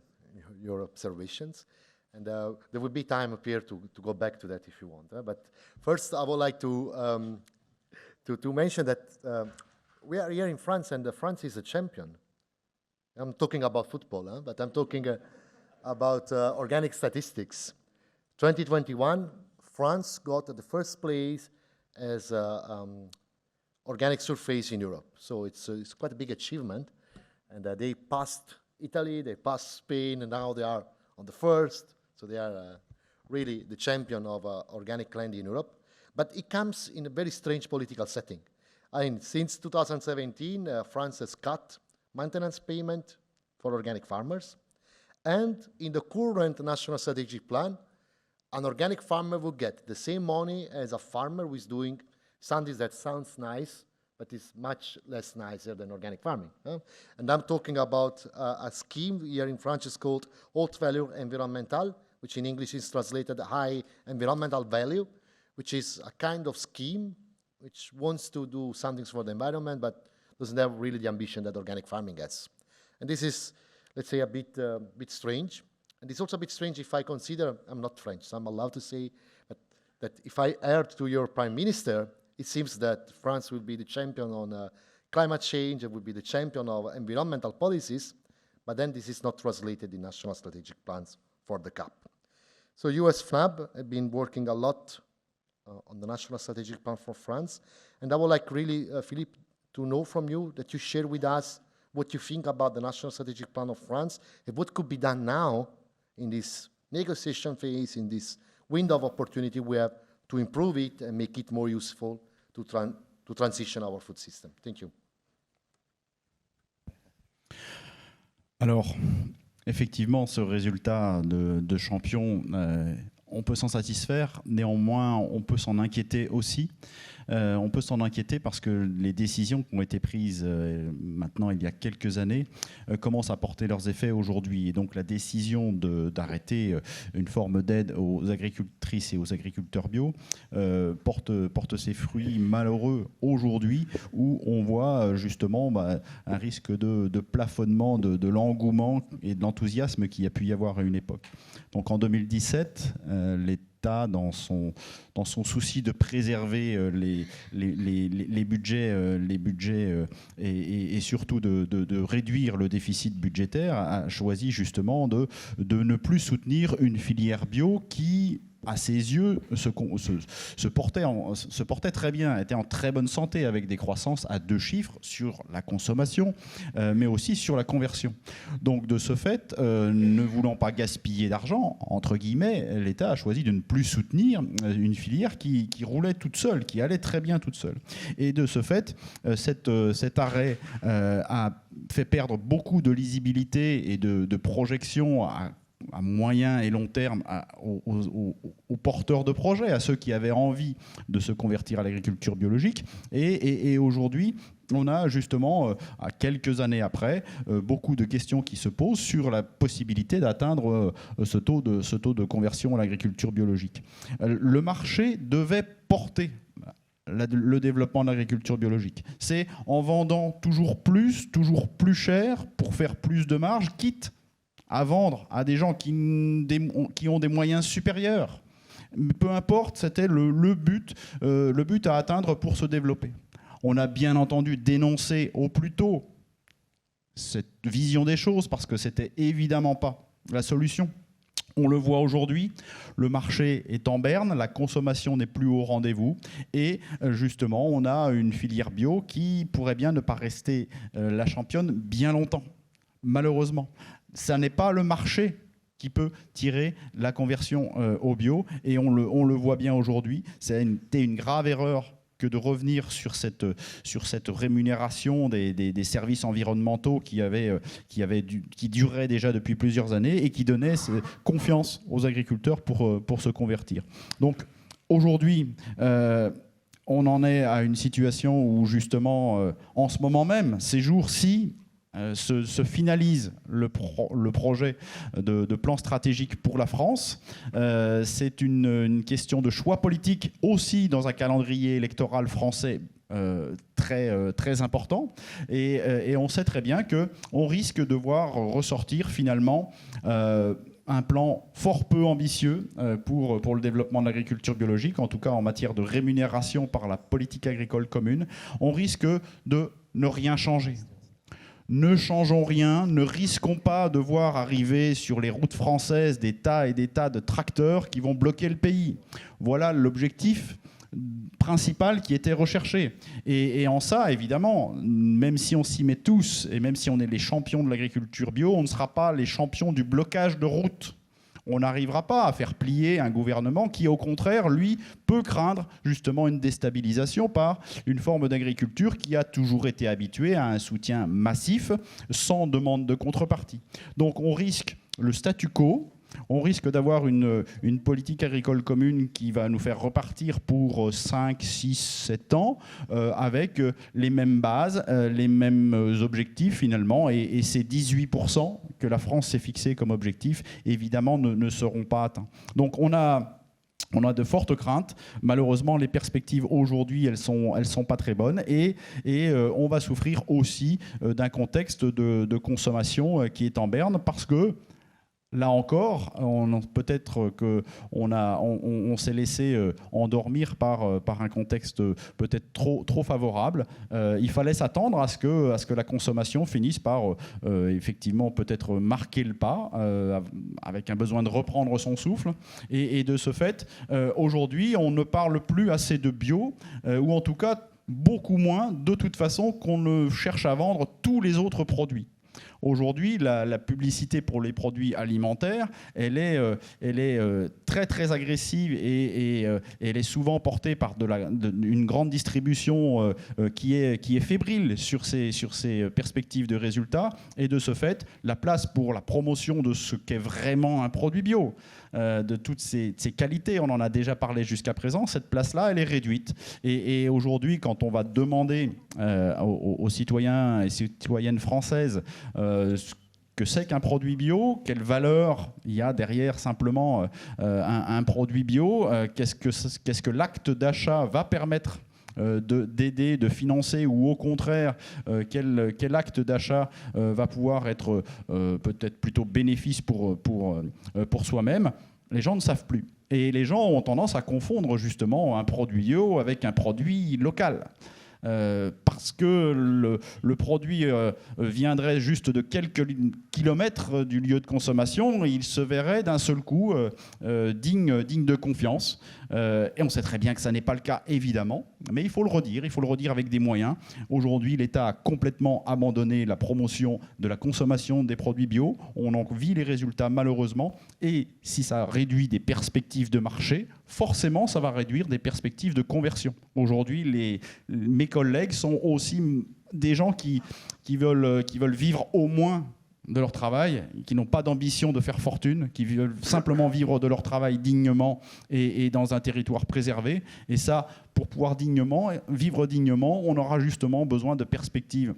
Speaker 1: your observations. And there will be time up here to go back to that if you want. But first, I would like to mention that we are here in France, and France is a champion. I'm talking about football, but I'm talking about organic statistics. 2021, France got the first place as organic surface in Europe. So it's quite a big achievement. And they passed Italy, they passed Spain, and now they are on the first. So they are really the champion of organic land in Europe. But it comes in a very strange political setting. I mean, since 2017, France has cut maintenance payment for organic farmers. And in the current national strategic plan, an organic farmer will get the same money as a farmer who is doing something that sounds nice, but is much less nicer than organic farming. And I'm talking about a scheme here in France is called Haute Valeur Environnementale, which in English is translated high environmental value, which is a kind of scheme which wants to do something for the environment, but doesn't have really the ambition that organic farming has. And this is, let's say, a bit strange. And it's also a bit strange if I consider, I'm not French, so I'm allowed to say, but that if I heard to your Prime Minister, it seems that France will be the champion on climate change, it will be the champion of environmental policies, but then this is not translated in national strategic plans for the CAP. So you as FNAB have been working a lot on the national strategic plan for France, and I would like really, Philippe, to know from you that you share with us what you think about the national strategic plan of France and what could be done now in this negotiation phase, in this window of opportunity we have to improve it and make it more useful to transition our food system. Thank you.
Speaker 6: Alors, effectivement, ce résultat de champion, on peut s'en satisfaire, néanmoins, on peut s'en inquiéter aussi. On peut s'en inquiéter parce que les décisions qui ont été prises maintenant il y a quelques années commencent à porter leurs effets aujourd'hui. Et donc la décision d'arrêter une forme d'aide aux agricultrices et aux agriculteurs bio porte ses fruits malheureux aujourd'hui, où on voit justement un risque de plafonnement de l'engouement et de l'enthousiasme qu'il y a pu y avoir à une époque. Donc en 2017, l'État, dans son souci de préserver les budgets et surtout de réduire le déficit budgétaire, a choisi justement de ne plus soutenir une filière bio qui, à ses yeux, se portait très bien, était en très bonne santé, avec des croissances à 2 chiffres sur la consommation, mais aussi sur la conversion. Donc de ce fait, ne voulant pas gaspiller d'argent, entre guillemets, l'État a choisi de ne plus soutenir une filière qui roulait toute seule, qui allait très bien toute seule. Et de ce fait, cet arrêt a fait perdre beaucoup de lisibilité et de projection à moyen et long terme aux porteurs de projets, à ceux qui avaient envie de se convertir à l'agriculture biologique. Et aujourd'hui, on a justement, à quelques années après, beaucoup de questions qui se posent sur la possibilité d'atteindre ce taux de conversion à l'agriculture biologique. Le marché devait porter le développement de l'agriculture biologique. C'est en vendant toujours plus cher pour faire plus de marge, quitte à vendre à des gens qui ont des moyens supérieurs. Peu importe, c'était le but à atteindre pour se développer. On a bien entendu dénoncé au plus tôt cette vision des choses parce que c'était évidemment pas la solution. On le voit aujourd'hui, le marché est en berne, la consommation n'est plus au rendez-vous et justement on a une filière bio qui pourrait bien ne pas rester la championne bien longtemps, malheureusement. Ça n'est pas le marché qui peut tirer la conversion au bio et on le voit bien aujourd'hui. C'était une grave erreur que de revenir sur cette rémunération des services environnementaux qui durait déjà depuis plusieurs années et qui donnait confiance aux agriculteurs pour se convertir. Donc aujourd'hui, on en est à une situation où justement, en ce moment même, ces jours-ci, se finalise le projet de plan stratégique pour la France. C'est une question de choix politique aussi dans un calendrier électoral français très important. Et on sait très bien qu'on risque de voir ressortir finalement un plan fort peu ambitieux pour le développement de l'agriculture biologique, en tout cas en matière de rémunération par la politique agricole commune. On risque de ne rien changer. Ne changeons rien, ne risquons pas de voir arriver sur les routes françaises des tas et des tas de tracteurs qui vont bloquer le pays. Voilà l'objectif principal qui était recherché. Et en ça, évidemment, même si on s'y met tous, et même si on est les champions de l'agriculture bio, on ne sera pas les champions du blocage de routes. On n'arrivera pas à faire plier un gouvernement qui, au contraire, lui, peut craindre justement une déstabilisation par une forme d'agriculture qui a toujours été habituée à un soutien massif, sans demande de contrepartie. Donc on risque le statu quo. On risque d'avoir une politique agricole commune qui va nous faire repartir pour 5, 6, 7 ans avec les mêmes bases, les mêmes objectifs finalement. Et ces 18% que la France s'est fixé comme objectif, évidemment, ne seront pas atteints. Donc on a de fortes craintes. Malheureusement, les perspectives aujourd'hui, elles sont pas très bonnes. Et on va souffrir aussi d'un contexte de consommation qui est en berne parce que là encore, peut-être qu'on s'est laissé endormir par un contexte peut-être trop favorable. Il fallait s'attendre à ce que la consommation finisse par effectivement peut-être marquer le pas, avec un besoin de reprendre son souffle. Et de ce fait, aujourd'hui, on ne parle plus assez de bio, ou en tout cas beaucoup moins, de toute façon, qu'on ne cherche à vendre tous les autres produits. Aujourd'hui, la publicité pour les produits alimentaires, elle est très très agressive et elle est souvent portée par une grande distribution qui est fébrile sur ces perspectives de résultats. Et de ce fait, la place pour la promotion de ce qu'est vraiment un produit bio, de toutes ces qualités, on en a déjà parlé jusqu'à présent, cette place-là, elle est réduite. Et aujourd'hui, quand on va demander aux citoyens et citoyennes françaises ce que c'est qu'un produit bio, quelle valeur il y a derrière simplement un produit bio, qu'est-ce que l'acte d'achat va permettre d'aider, de financer, ou au contraire, quel acte d'achat va pouvoir être peut-être plutôt bénéfice pour soi-même, les gens ne savent plus. Et les gens ont tendance à confondre justement un produit bio avec un produit local. parce que le produit viendrait juste de quelques kilomètres du lieu de consommation, il se verrait d'un seul coup digne de confiance. Et on sait très bien que ça n'est pas le cas, évidemment, mais il faut le redire avec des moyens. Aujourd'hui, l'État a complètement abandonné la promotion de la consommation des produits bio. On en vit les résultats, malheureusement. Et si ça réduit des perspectives de marché, forcément, ça va réduire des perspectives de conversion. Aujourd'hui, mes collègues sont aussi des gens qui veulent vivre au moins de leur travail, qui n'ont pas d'ambition de faire fortune, qui veulent simplement vivre de leur travail dignement et dans un territoire préservé. Et ça, pour pouvoir vivre dignement, on aura justement besoin de perspectives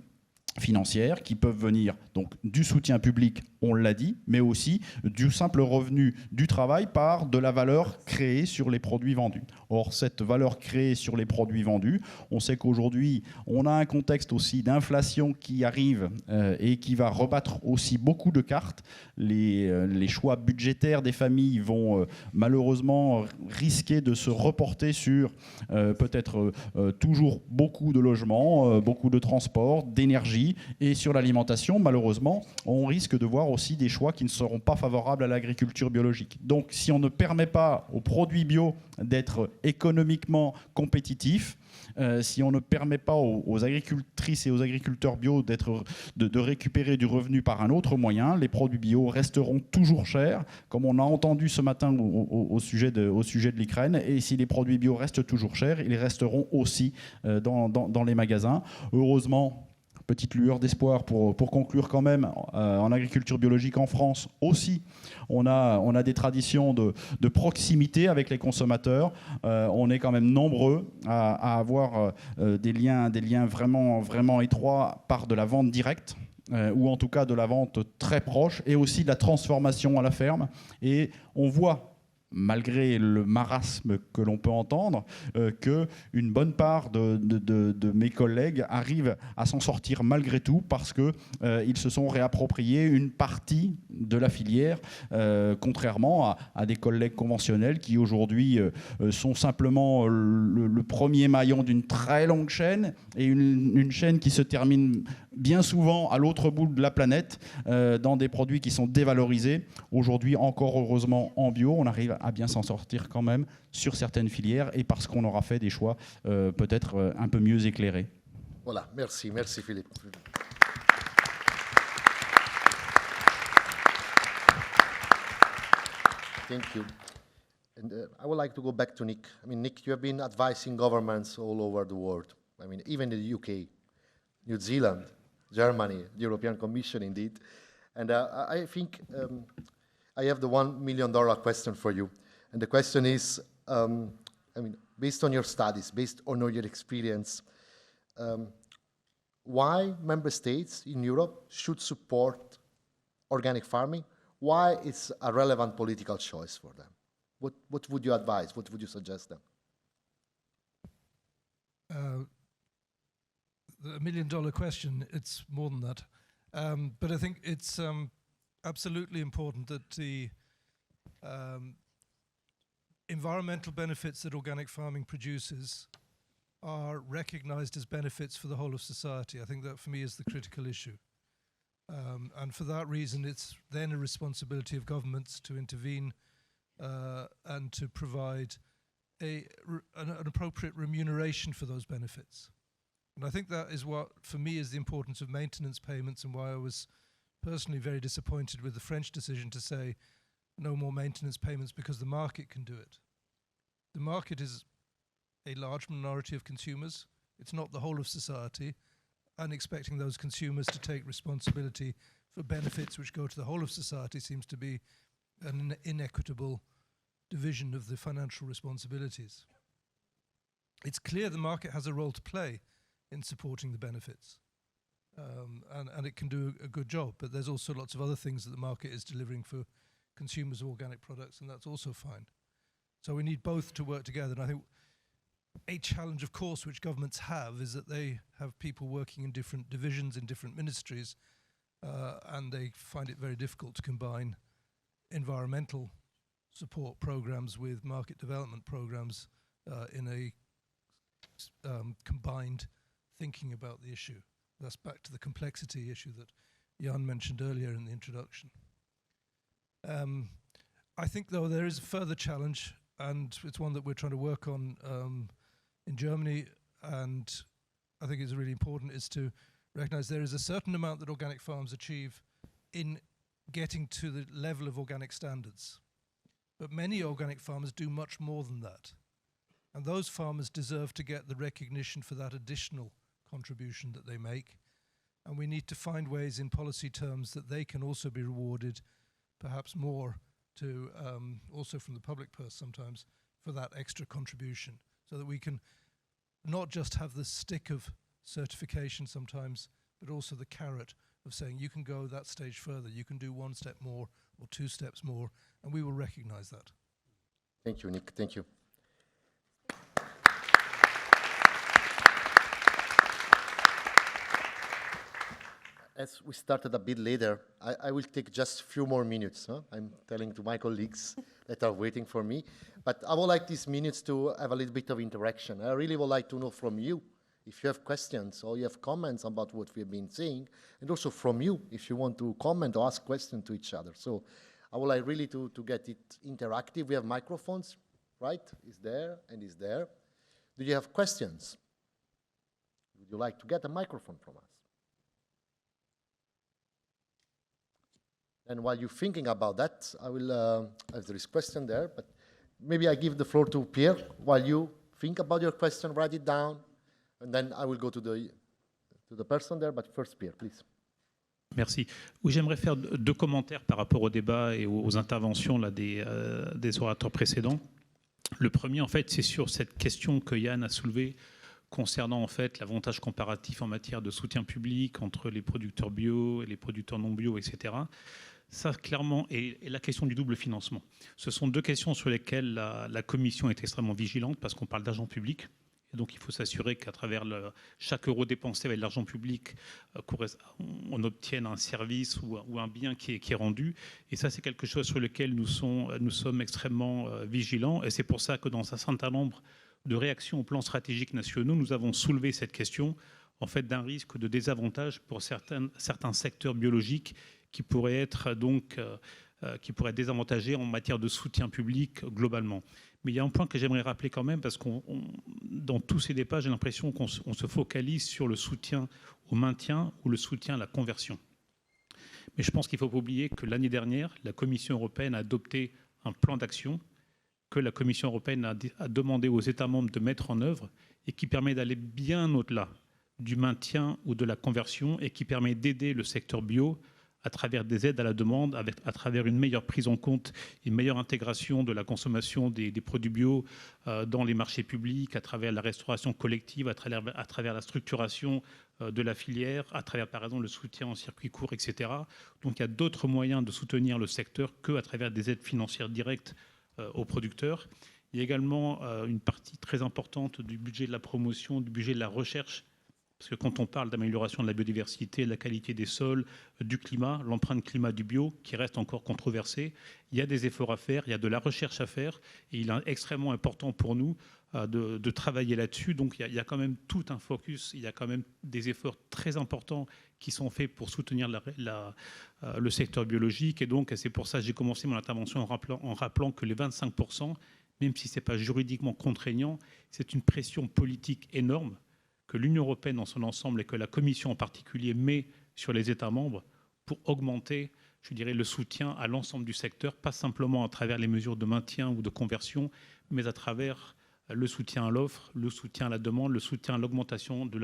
Speaker 6: financières qui peuvent venir donc du soutien public, on l'a dit, mais aussi du simple revenu du travail par de la valeur créée sur les produits vendus. Or, cette valeur créée sur les produits vendus, on sait qu'aujourd'hui, on a un contexte aussi d'inflation qui arrive et qui va rebattre aussi beaucoup de cartes. Les choix budgétaires des familles vont malheureusement risquer de se reporter sur peut-être toujours beaucoup de logements, beaucoup de transports, d'énergie. Et sur l'alimentation, malheureusement, on risque de voir aussi des choix qui ne seront pas favorables à l'agriculture biologique. Donc, si on ne permet pas aux produits bio d'être économiquement compétitifs, si on ne permet pas aux agricultrices et aux agriculteurs bio de récupérer du revenu par un autre moyen, les produits bio resteront toujours chers, comme on a entendu ce matin au sujet de l'Ukraine. Et si les produits bio restent toujours chers, ils resteront aussi dans les magasins. Heureusement, petite lueur d'espoir pour conclure quand même, en agriculture biologique en France aussi, on a des traditions de proximité avec les consommateurs. On est quand même nombreux à avoir des liens vraiment, vraiment étroits par de la vente directe. Ou en tout cas de la vente très proche, et aussi de la transformation à la ferme. Et on voit, malgré le marasme que l'on peut entendre, qu'une bonne part de mes collègues arrivent à s'en sortir malgré tout, parce qu'ils se sont réappropriés une partie de la filière, contrairement à des collègues conventionnels qui aujourd'hui sont simplement le premier maillon d'une très longue chaîne, et une chaîne qui se termine bien souvent à l'autre bout de la planète, dans des produits qui sont dévalorisés. Aujourd'hui, encore heureusement en bio, on arrive à bien s'en sortir quand même sur certaines filières, et parce qu'on aura fait des choix peut-être un peu mieux éclairés.
Speaker 1: Voilà, merci Philippe. Thank you. And I would like to go back to Nick. I mean, Nick, you have been advising governments all over the world. I mean, even in the UK, New Zealand, Germany, the European Commission, indeed. And I think I have the $1 million question for you. And the question is, I mean, based on your studies, based on your experience, why member states in Europe should support organic farming? Why it's a relevant political choice for them? What would you advise? What would you suggest them?
Speaker 2: The $1 million question, it's more than that. But I think it's absolutely important that the environmental benefits that organic farming produces are recognized as benefits for the whole of society. I think that, for me, is the critical issue. And for that reason, it's then a responsibility of governments to intervene and to provide an appropriate remuneration for those benefits. And I think that is what, for me, is the importance of maintenance payments, and why I was personally very disappointed with the French decision to say no more maintenance payments because the market can do it. The market is a large minority of consumers. It's not the whole of society. And expecting those consumers to take responsibility for benefits which go to the whole of society seems to be an inequitable division of the financial responsibilities. It's clear the market has a role to play in supporting the benefits, and it can do a good job, but there's also lots of other things that the market is delivering for consumers of organic products, and that's also fine. So we need both to work together, and I think a challenge, of course, which governments have is that they have people working in different divisions, in different ministries, and they find it very difficult to combine environmental support programs with market development programs in a combined thinking about the issue. That's back to the complexity issue that Jan mentioned earlier in the introduction. I think, though, there is a further challenge, and it's one that we're trying to work on in Germany, and I think it's really important, is to recognize there is a certain amount that organic farms achieve in getting to the level of organic standards. But many organic farmers do much more than that. And those farmers deserve to get the recognition for that additional contribution that they make. And we need to find ways in policy terms that they can also be rewarded, perhaps more to also from the public purse sometimes, for that extra contribution, so that we can not just have the stick of certification sometimes, but also the carrot of saying you can go that stage further, you can do one step more or two steps more, and we will recognize that.
Speaker 1: Thank you, Nick. Thank you. As we started a bit later, I will take just a few more minutes. I'm telling to my colleagues that are waiting for me. But I would like these minutes to have a little bit of interaction. I really would like to know from you if you have questions or you have comments about what we've been saying, and also from you if you want to comment or ask questions to each other. So I would like really to get it interactive. We have microphones, right? Is there and is there. Do you have questions? Would you like to get a microphone from us? And while you're thinking about that, I will, if there is a question there, but maybe I give the floor to Pierre while you think about your question, write it down, and then I will go to the person there, but first Pierre, please.
Speaker 3: Merci. Oui, j'aimerais faire deux commentaires par rapport au débat et aux interventions là, des orateurs précédents. Le premier, en fait, c'est sur cette question que Yann a soulevée concernant en fait l'avantage comparatif en matière de soutien public entre les producteurs bio et les producteurs non bio, etc. Ça, clairement, et la question du double financement. Ce sont deux questions sur lesquelles la Commission est extrêmement vigilante parce qu'on parle d'argent public. Et donc, il faut s'assurer qu'à travers chaque euro dépensé avec l'argent public, on obtienne un service ou un bien qui est rendu. Et ça, c'est quelque chose sur lequel nous sommes extrêmement vigilants. Et c'est pour ça que dans un certain nombre de réactions aux plans stratégiques nationaux, nous avons soulevé cette question en fait, d'un risque de désavantage pour certains secteurs biologiques qui pourraient être donc désavantagés en matière de soutien public globalement. Mais il y a un point que j'aimerais rappeler quand même, parce que dans tous ces débats, j'ai l'impression qu'on se focalise sur le soutien au maintien ou le soutien à la conversion. Mais je pense qu'il ne faut pas oublier que l'année dernière, la Commission européenne a adopté un plan d'action que la Commission européenne a demandé aux États membres de mettre en œuvre et qui permet d'aller bien au-delà du maintien ou de la conversion et qui permet d'aider le secteur bio à travers des aides à la demande, à travers une meilleure prise en compte, une meilleure intégration de la consommation des produits bio dans les marchés publics, à travers la restauration collective, à travers la structuration de la filière, à travers par exemple le soutien en circuit court, etc. Donc il y a d'autres moyens de soutenir le secteur qu'à travers des aides financières directes aux producteurs. Il y a également une partie très importante du budget de la promotion, du budget de la recherche, parce que quand on parle d'amélioration de la biodiversité, de la qualité des sols, du climat, l'empreinte climat du bio, qui reste encore controversée, il y a des efforts à faire, il y a de la recherche à faire, et il est extrêmement important pour nous de travailler là-dessus. Donc il y a quand même tout un focus, il y a quand même des efforts très importants qui sont faits pour soutenir le secteur biologique. Et donc c'est pour ça que j'ai commencé mon intervention en rappelant que les 25%, même si ce n'est pas juridiquement contraignant, c'est une pression politique énorme que l'Union européenne dans son ensemble et que la Commission en particulier met sur les États membres pour augmenter, je dirais, le soutien à l'ensemble du secteur, pas simplement à travers les mesures de maintien ou de conversion, mais à travers le soutien à l'offre, le soutien à la demande, le soutien à l'augmentation de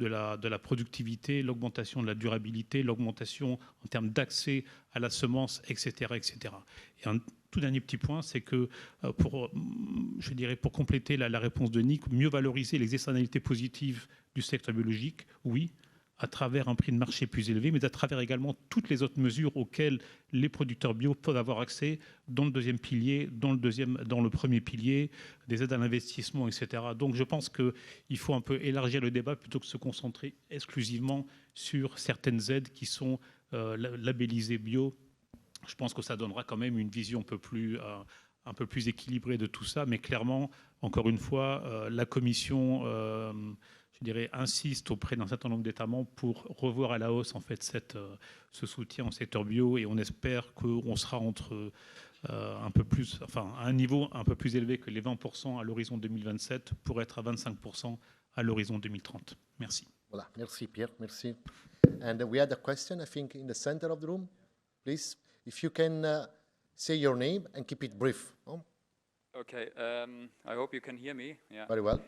Speaker 3: la productivité, l'augmentation de la durabilité, l'augmentation en termes d'accès à la semence, etc., etc. Et un tout dernier petit point, c'est que pour compléter la réponse de Nick, mieux valoriser les externalités positives du secteur biologique, oui, à travers un prix de marché plus élevé, mais à travers également toutes les autres mesures auxquelles les producteurs bio peuvent avoir accès dans le deuxième pilier, dans le premier pilier, des aides à l'investissement, etc. Donc je pense qu'il faut un peu élargir le débat plutôt que de se concentrer exclusivement sur certaines aides qui sont labellisées bio. Je pense que ça donnera quand même une vision un peu plus équilibrée de tout ça, mais clairement, encore une fois, la Commission je dirais, insiste auprès d'un certain nombre d'États membres pour revoir à la hausse en fait ce soutien au secteur bio, et on espère qu'on sera entre un peu plus, enfin, à un niveau un peu plus élevé que les 20% à l'horizon 2027 pour être à 25% à l'horizon 2030. Merci.
Speaker 1: Voilà, merci Pierre, merci. And we had a question, I think, in the center of the room. Please, if you can say your name and keep it brief. Oh,
Speaker 7: Okay, I hope you can hear me. Yeah.
Speaker 1: very well.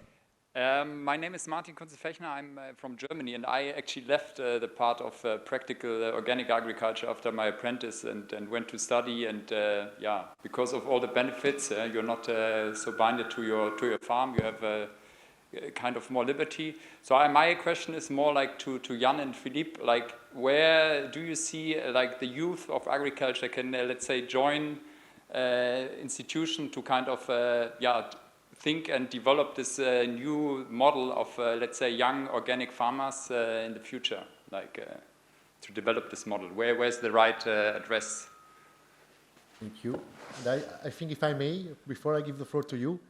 Speaker 7: My name is Martin Kunze-Fechner. I'm from Germany, and I actually left the part of practical organic agriculture after my apprentice and went to study. And yeah, because of all the benefits, you're not so binded to your farm. You have kind of more liberty. So my question is more like to Jan and Philippe, like where do you see like the youth of agriculture can, let's say, join institution to kind of, think and develop this new model of, let's say, young organic farmers in the future, like to develop this model? Where's the right address?
Speaker 1: Thank you. And I think if I may, before I give the floor to you,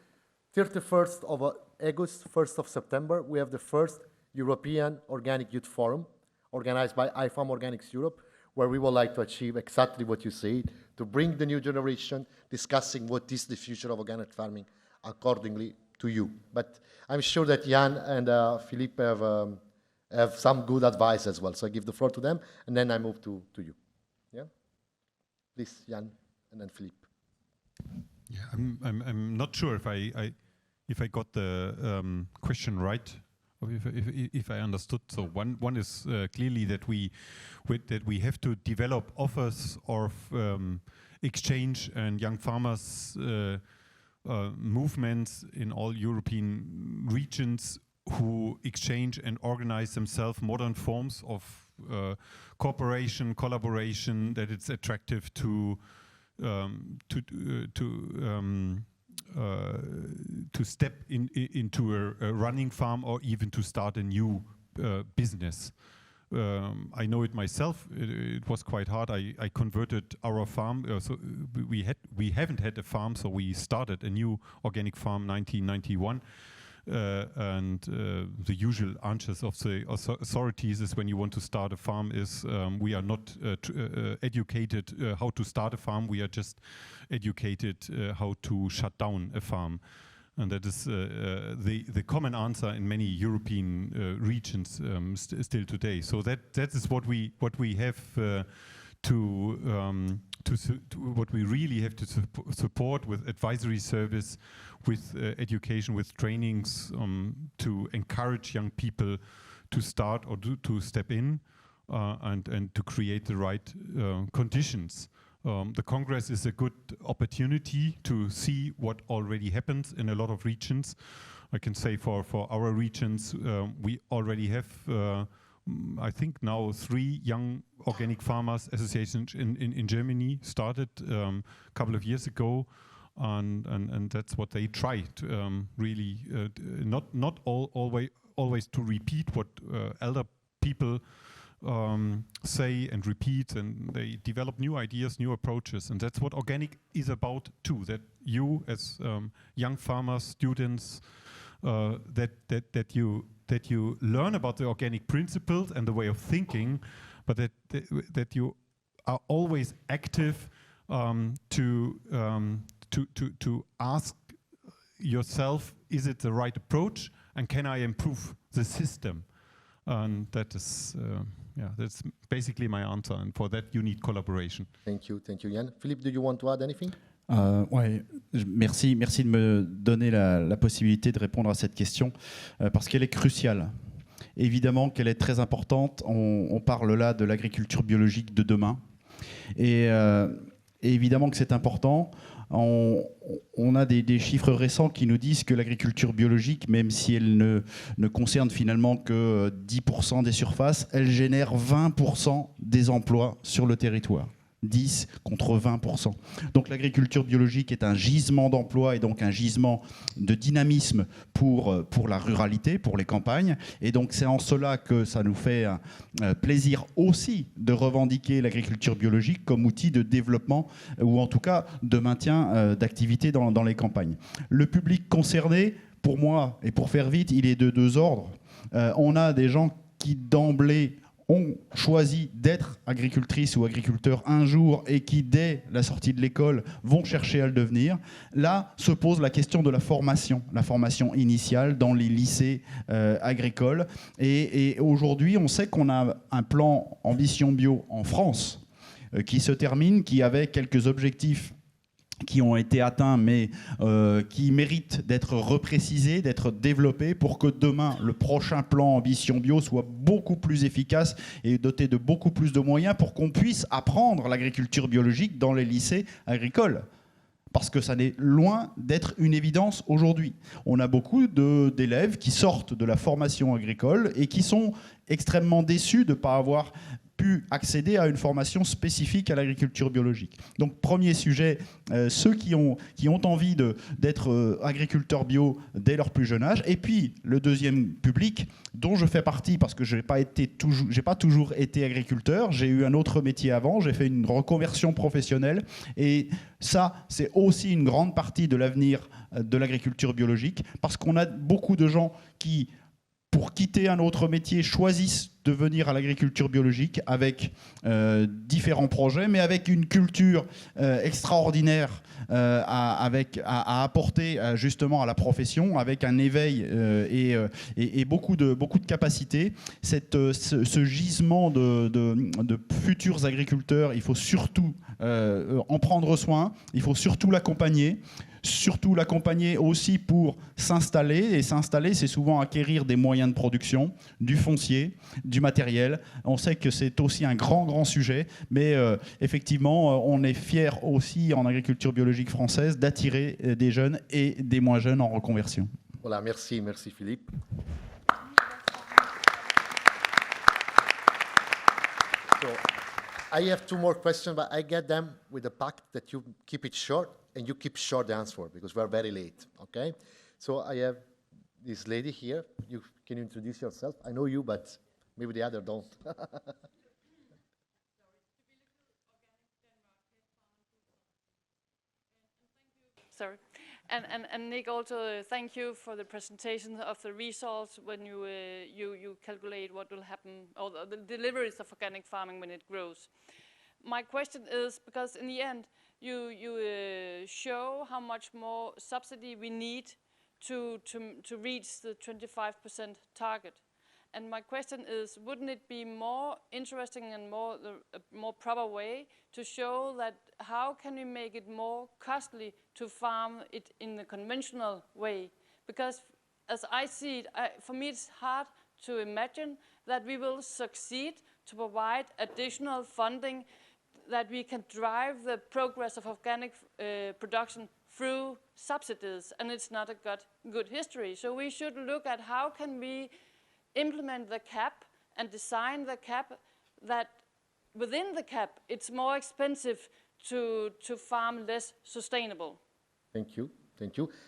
Speaker 1: 31st of August, 1st of September, we have the first European Organic Youth Forum organized by IFAM Organics Europe, where we would like to achieve exactly what you said, to bring the new generation discussing what is the future of organic farming accordingly to you. But I'm sure that Jan and Philippe have some good advice as well. So I give the floor to them, and then I move to you. Yeah? Please, Jan, and then Philippe.
Speaker 5: Yeah, I'm not sure if I got the question right, or if I understood. So one is clearly that we have to develop offers of exchange and young farmers movements in all European regions who exchange and organize themselves modern forms of cooperation, collaboration, that it's attractive to step into a running farm or even to start a new business. I know it myself. It was quite hard. I converted our farm. So we haven't had a farm, so we started a new organic farm 1991. And the usual answers of the authorities is when you want to start a farm is we are not educated how to start a farm. We are just educated how to shut down a farm. And that is the common answer in many European regions still today. So that is what we have what we really have to support with advisory service, with education, with trainings to encourage young people to start or to step in and to create the right conditions. The Congress is a good opportunity to see what already happens in a lot of regions. I can say for our regions, we already have, I think now 3 young organic farmers associations in Germany started a couple of years ago, and that's what they tried, really not always to repeat what elder people say and repeat, and they develop new ideas, new approaches, and that's what organic is about too. That you, as young farmers, students, that you learn about the organic principles and the way of thinking, but that you are always active to ask yourself: is it the right approach, and can I improve the system? And that is, that's basically my answer. And for that, you need collaboration.
Speaker 1: Thank you, Jan. Philippe, do you want to add anything?
Speaker 6: Ouais, merci de me donner la possibilité de répondre à cette question parce qu'elle est cruciale. Évidemment qu'elle est très importante. On parle là de l'agriculture biologique de demain. Et évidemment que c'est important. On a des chiffres récents qui nous disent que l'agriculture biologique, même si elle ne concerne finalement que 10% des surfaces, elle génère 20% des emplois sur le territoire. 10 contre 20%. Donc l'agriculture biologique est un gisement d'emploi et donc un gisement de dynamisme pour la ruralité, pour les campagnes. Et donc c'est en cela que ça nous fait plaisir aussi de revendiquer l'agriculture biologique comme outil de développement ou en tout cas de maintien d'activité dans les campagnes. Le public concerné, pour moi, et pour faire vite, il est de deux ordres. On a des gens qui d'emblée ont choisi d'être agricultrices ou agriculteurs un jour et qui, dès la sortie de l'école, vont chercher à le devenir. Là se pose la question de la formation initiale dans les lycées agricoles. Et aujourd'hui, on sait qu'on a un plan Ambition Bio en France qui se termine, qui avait quelques objectifs qui ont été atteints, mais qui méritent d'être reprécisés, d'être développés pour que demain, le prochain plan Ambition Bio soit beaucoup plus efficace et doté de beaucoup plus de moyens pour qu'on puisse apprendre l'agriculture biologique dans les lycées agricoles. Parce que ça n'est loin d'être une évidence aujourd'hui. On a beaucoup d'élèves qui sortent de la formation agricole et qui sont extrêmement déçus de ne pas avoir pu accéder à une formation spécifique à l'agriculture biologique. Donc premier sujet, ceux qui ont envie d'être agriculteurs bio dès leur plus jeune âge. Et puis le deuxième public, dont je fais partie parce que je n'ai pas toujours été agriculteur, j'ai eu un autre métier avant, j'ai fait une reconversion professionnelle. Et ça, c'est aussi une grande partie de l'avenir de l'agriculture biologique, parce qu'on a beaucoup de gens qui, pour quitter un autre métier, choisissent de venir à l'agriculture biologique avec différents projets, mais avec une culture extraordinaire à apporter justement à la profession, avec un éveil et beaucoup de capacités. Ce gisement de futurs agriculteurs, il faut surtout en prendre soin, il faut surtout l'accompagner. Surtout l'accompagner aussi pour s'installer. Et s'installer, c'est souvent acquérir des moyens de production, du foncier, du matériel. On sait que c'est aussi un grand sujet, mais effectivement, on est fiers aussi en agriculture biologique française d'attirer des jeunes et des moins jeunes en reconversion.
Speaker 1: Voilà, merci Philippe. So, I have two more questions, but I get them with the pact that you keep it short. And you keep short the answer because we're very late, okay? So I have this lady here. You can introduce yourself. I know you, but maybe the other don't.
Speaker 8: Sorry. And Nick, also thank you for the presentation of the results when you calculate what will happen, or the deliveries of organic farming when it grows. My question is, because in the end, you show how much more subsidy we need to reach the 25% target. And my question is, wouldn't it be more interesting and a more proper way to show that how can we make it more costly to farm it in the conventional way? Because as I see it, for me it's hard to imagine that we will succeed to provide additional funding that we can drive the progress of organic production through subsidies, and it's not a good history. So we should look at how can we implement the CAP and design the CAP that within the CAP it's more expensive to farm less sustainable.
Speaker 1: Thank you.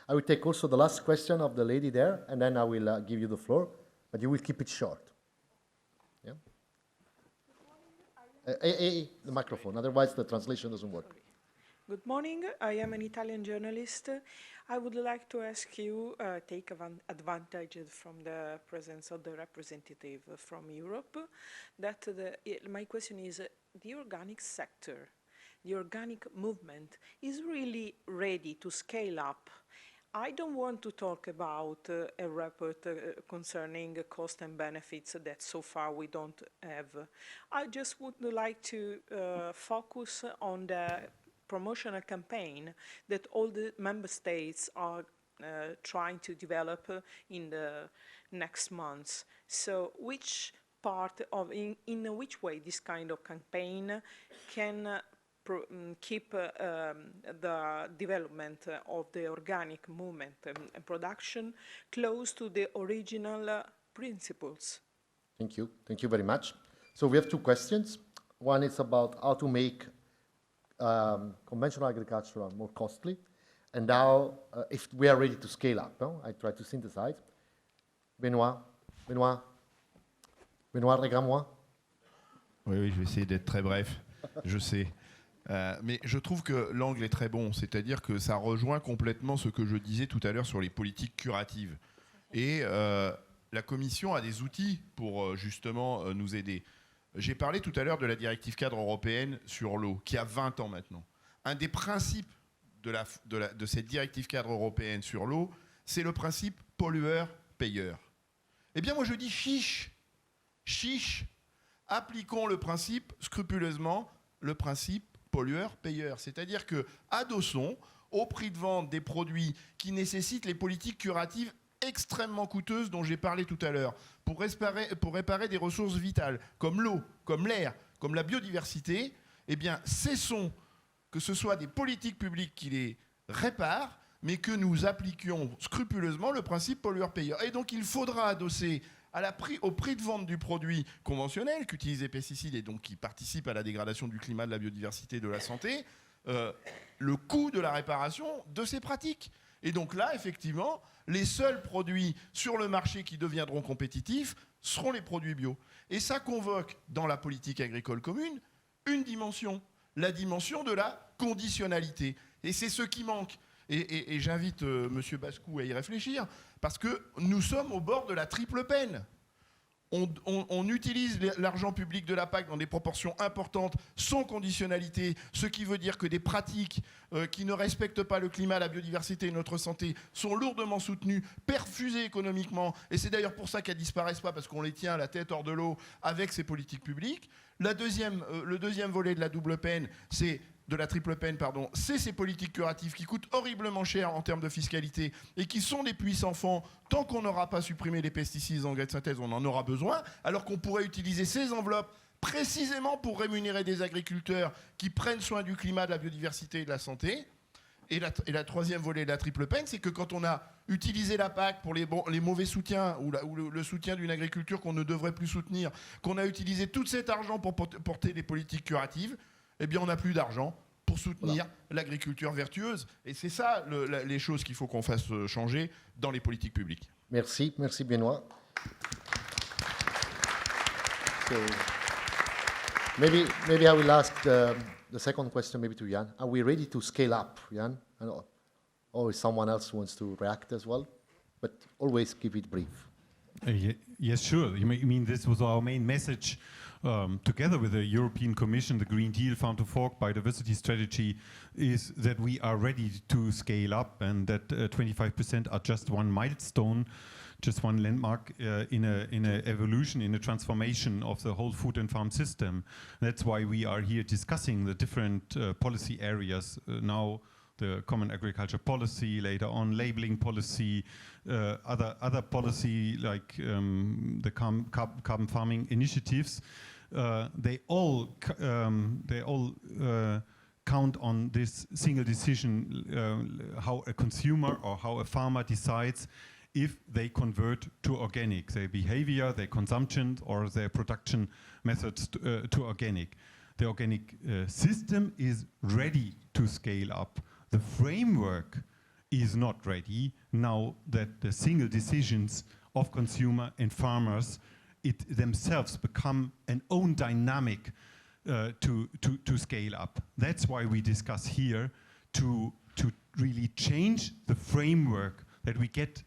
Speaker 1: I will take also the last question of the lady there, and then I will give you the floor, but you will keep it short. Yeah? The microphone, otherwise the translation doesn't work.
Speaker 9: Good morning, I am an Italian journalist. I would like to ask you, take advantage from the presence of the representative from Europe, that my question is, the organic sector, the organic movement is really ready to scale up. I don't want to talk about a report concerning cost and benefits that so far we don't have. I just would like to focus on the promotional campaign that all the member states are trying to develop in the next months. So which part of, in which way this kind of campaign can keep the development of the organic movement and production close to the original principles?
Speaker 1: Thank you very much. So we have two questions. One is about how to make conventional agriculture more costly, and now if we are ready to scale up. No? I try to synthesize. Benoît, regarde-moi.
Speaker 4: Oui, je vais essayer d'être très bref. Je sais. Mais je trouve que l'angle est très bon, c'est-à-dire que ça rejoint complètement ce que je disais tout à l'heure sur les politiques curatives. Et la Commission a des outils pour justement nous aider. J'ai parlé tout à l'heure de la directive cadre européenne sur l'eau, qui a 20 ans maintenant. Un des principes de cette directive cadre européenne sur l'eau, c'est le principe pollueur-payeur. Eh bien, moi, je dis chiche, chiche, appliquons le principe scrupuleusement, le principe pollueur-payeur. C'est-à-dire que adossons au prix de vente des produits qui nécessitent les politiques curatives extrêmement coûteuses dont j'ai parlé tout à l'heure, pour réparer des ressources vitales, comme l'eau, comme l'air, comme la biodiversité, eh bien, cessons que ce soit des politiques publiques qui les réparent, mais que nous appliquions scrupuleusement le principe pollueur-payeur. Et donc, il faudra adosser au prix de vente du produit conventionnel qu'utilisent les pesticides et donc qui participe à la dégradation du climat, de la biodiversité et de la santé, le coût de la réparation de ces pratiques. Et donc là, effectivement, les seuls produits sur le marché qui deviendront compétitifs seront les produits bio. Et ça convoque, dans la politique agricole commune, une dimension, la dimension de la conditionnalité. Et c'est ce qui manque. Et j'invite M. Bascou à y réfléchir, parce que nous sommes au bord de la triple peine. On utilise l'argent public de la PAC dans des proportions importantes, sans conditionnalité, ce qui veut dire que des pratiques qui ne respectent pas le climat, la biodiversité et notre santé sont lourdement soutenues, perfusées économiquement, et c'est d'ailleurs pour ça qu'elles ne disparaissent pas, parce qu'on les tient la tête hors de l'eau avec ces politiques publiques. Le deuxième volet de la double peine, de la triple peine, pardon, c'est ces politiques curatives qui coûtent horriblement cher en termes de fiscalité et qui sont des puits sans fond. Tant qu'on n'aura pas supprimé les pesticides, les engrais de synthèse, on en aura besoin, alors qu'on pourrait utiliser ces enveloppes précisément pour rémunérer des agriculteurs qui prennent soin du climat, de la biodiversité et de la santé. Et la troisième volet de la triple peine, c'est que quand on a utilisé la PAC pour les mauvais soutiens ou le soutien d'une agriculture qu'on ne devrait plus soutenir, qu'on a utilisé tout cet argent pour porter des politiques curatives, eh bien on n'a plus d'argent pour soutenir l'agriculture vertueuse. Et c'est ça les choses qu'il faut qu'on fasse changer dans les politiques publiques.
Speaker 1: Merci, merci Benoît. So, maybe I will ask the second question maybe to Jan. Are we ready to scale up, Jan? Or if someone else wants to react as well, but always keep it brief.
Speaker 5: Yes, sure. You mean this was our main message together with the European Commission, the Green Deal, Farm to Fork biodiversity strategy, is that we are ready to scale up, and that 25% are just one milestone, just one landmark in a evolution, in a transformation of the whole food and farm system. That's why we are here discussing the different policy areas now. The common agriculture policy, later on labeling policy, other policy like the carbon farming initiatives. They all count on this single decision, how a consumer or how a farmer decides if they convert to organic, their behavior, their consumption, or their production methods to organic. The organic system is ready to scale up. The framework is not ready now that the single decisions of consumer and farmers themselves become an own dynamic to scale up. That's why we discuss here to really change the framework that we get.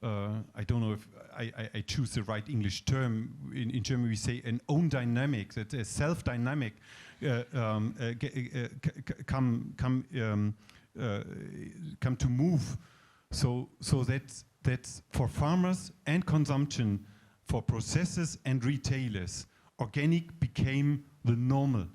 Speaker 5: I don't know if I choose the right English term. In German we say an own dynamic, that a self-dynamic come to move, so that's for farmers and consumption, for processors and retailers. Organic became the normal,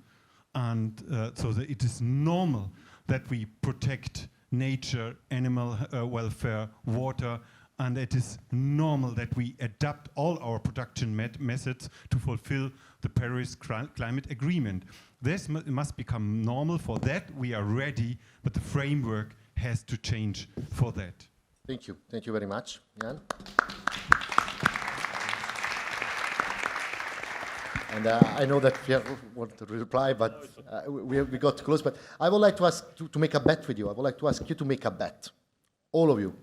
Speaker 5: and so that it is normal that we protect nature, animal welfare, water, and it is normal that we adapt all our production methods to fulfill the Paris Climate Agreement. This must become normal. For that we are ready, but the framework has to change for that.
Speaker 1: Thank you very much, Jan. And I know that Pierre wanted to reply, but we got close. But I would like to ask to make a bet with you. I would like to ask you to make a bet, all of you.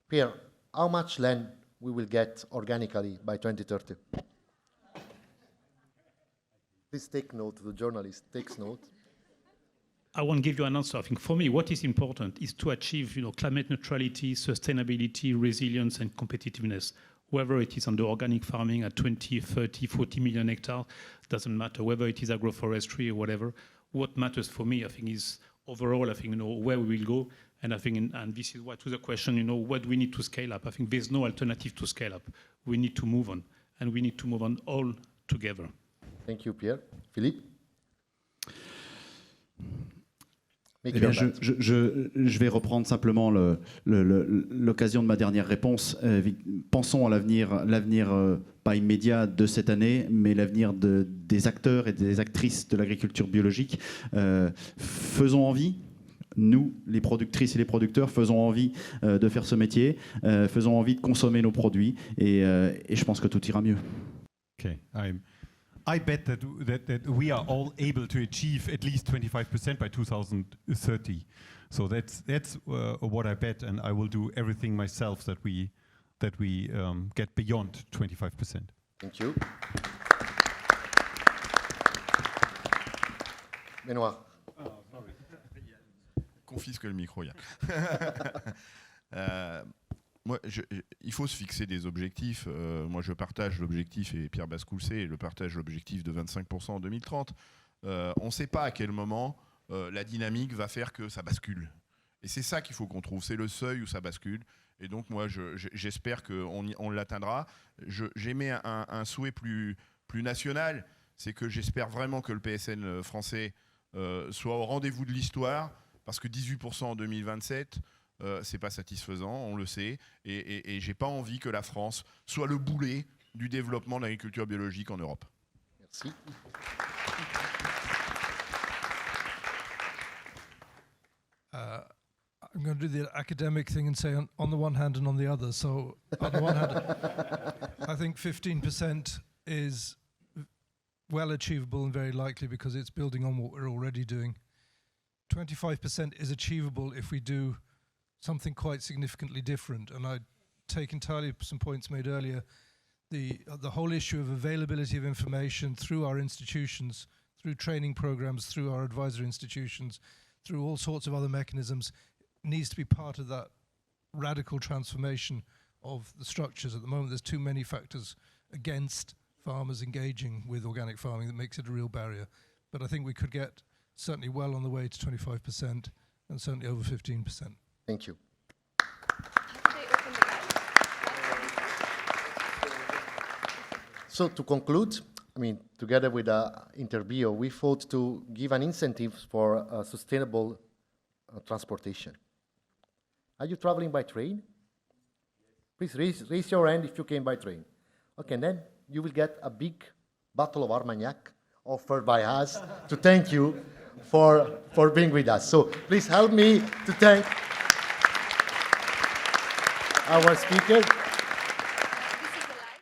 Speaker 1: Pierre, how much land we will get organically by 2030? Please take note, the journalist takes note.
Speaker 3: I won't give you an answer. I think for me, what is important is to achieve, climate neutrality, sustainability, resilience, and competitiveness. Whether it is under organic farming at 20, 30, 40 million hectares, doesn't matter. Whether it is agroforestry or whatever. What matters for me, I think, is overall, I think, where we will go. And I think, and this is what to the question, what do we need to scale up? I think there's no alternative to scale up. We need to move on, and we need to move on all together.
Speaker 1: Thank you, Pierre. Philippe?
Speaker 6: Eh bien, je vais reprendre simplement l'occasion de ma dernière réponse. Pensons à l'avenir pas immédiat de cette année, mais l'avenir des acteurs et des actrices de l'agriculture biologique. Faisons envie. Nous, les productrices et les producteurs, faisons envie de faire ce métier, faisons envie de consommer nos produits, et je pense que tout ira mieux.
Speaker 5: Okay, I bet that we are all able to achieve at least 25% by 2030. So that's what I bet, and I will do everything myself that we get beyond 25%.
Speaker 1: Thank you. Benoît.
Speaker 4: Confisque le micro, Yann. Il faut se fixer des objectifs. Moi, je partage l'objectif, et Pierre Bascou le sait, partage l'objectif de 25% en 2030. On ne sait pas à quel moment la dynamique va faire que ça bascule. Et c'est ça qu'il faut qu'on trouve, c'est le seuil où ça bascule. Et donc, moi, j'espère qu'on l'atteindra. J'émets un souhait plus national, c'est que j'espère vraiment que le PSN français soit au rendez-vous de l'histoire, parce que 18% en 2027, c'est pas satisfaisant, on le sait, et j'ai pas envie que la France soit le boulet du développement de l'agriculture biologique en Europe.
Speaker 1: Merci.
Speaker 2: I'm going to do the academic thing and say on the one hand and on the other. So on the one hand, I think 15% is well achievable and very likely because it's building on what we're already doing. 25% is achievable if we do something quite significantly different. And I take entirely some points made earlier. The whole issue of availability of information through our institutions, through training programs, through our advisory institutions, through all sorts of other mechanisms, needs to be part of that radical transformation of the structures. At the moment, there's too many factors against farmers engaging with organic farming that makes it a real barrier. But I think we could get certainly well on the way to 25% and certainly over 15%.
Speaker 1: Thank you. So to conclude, together with the interview, we thought to give an incentive for sustainable transportation. Are you traveling by train? Please raise your hand if you came by train. Okay, and then you will get a big bottle of Armagnac offered by us to thank you for being with us. So please help me to thank our speaker.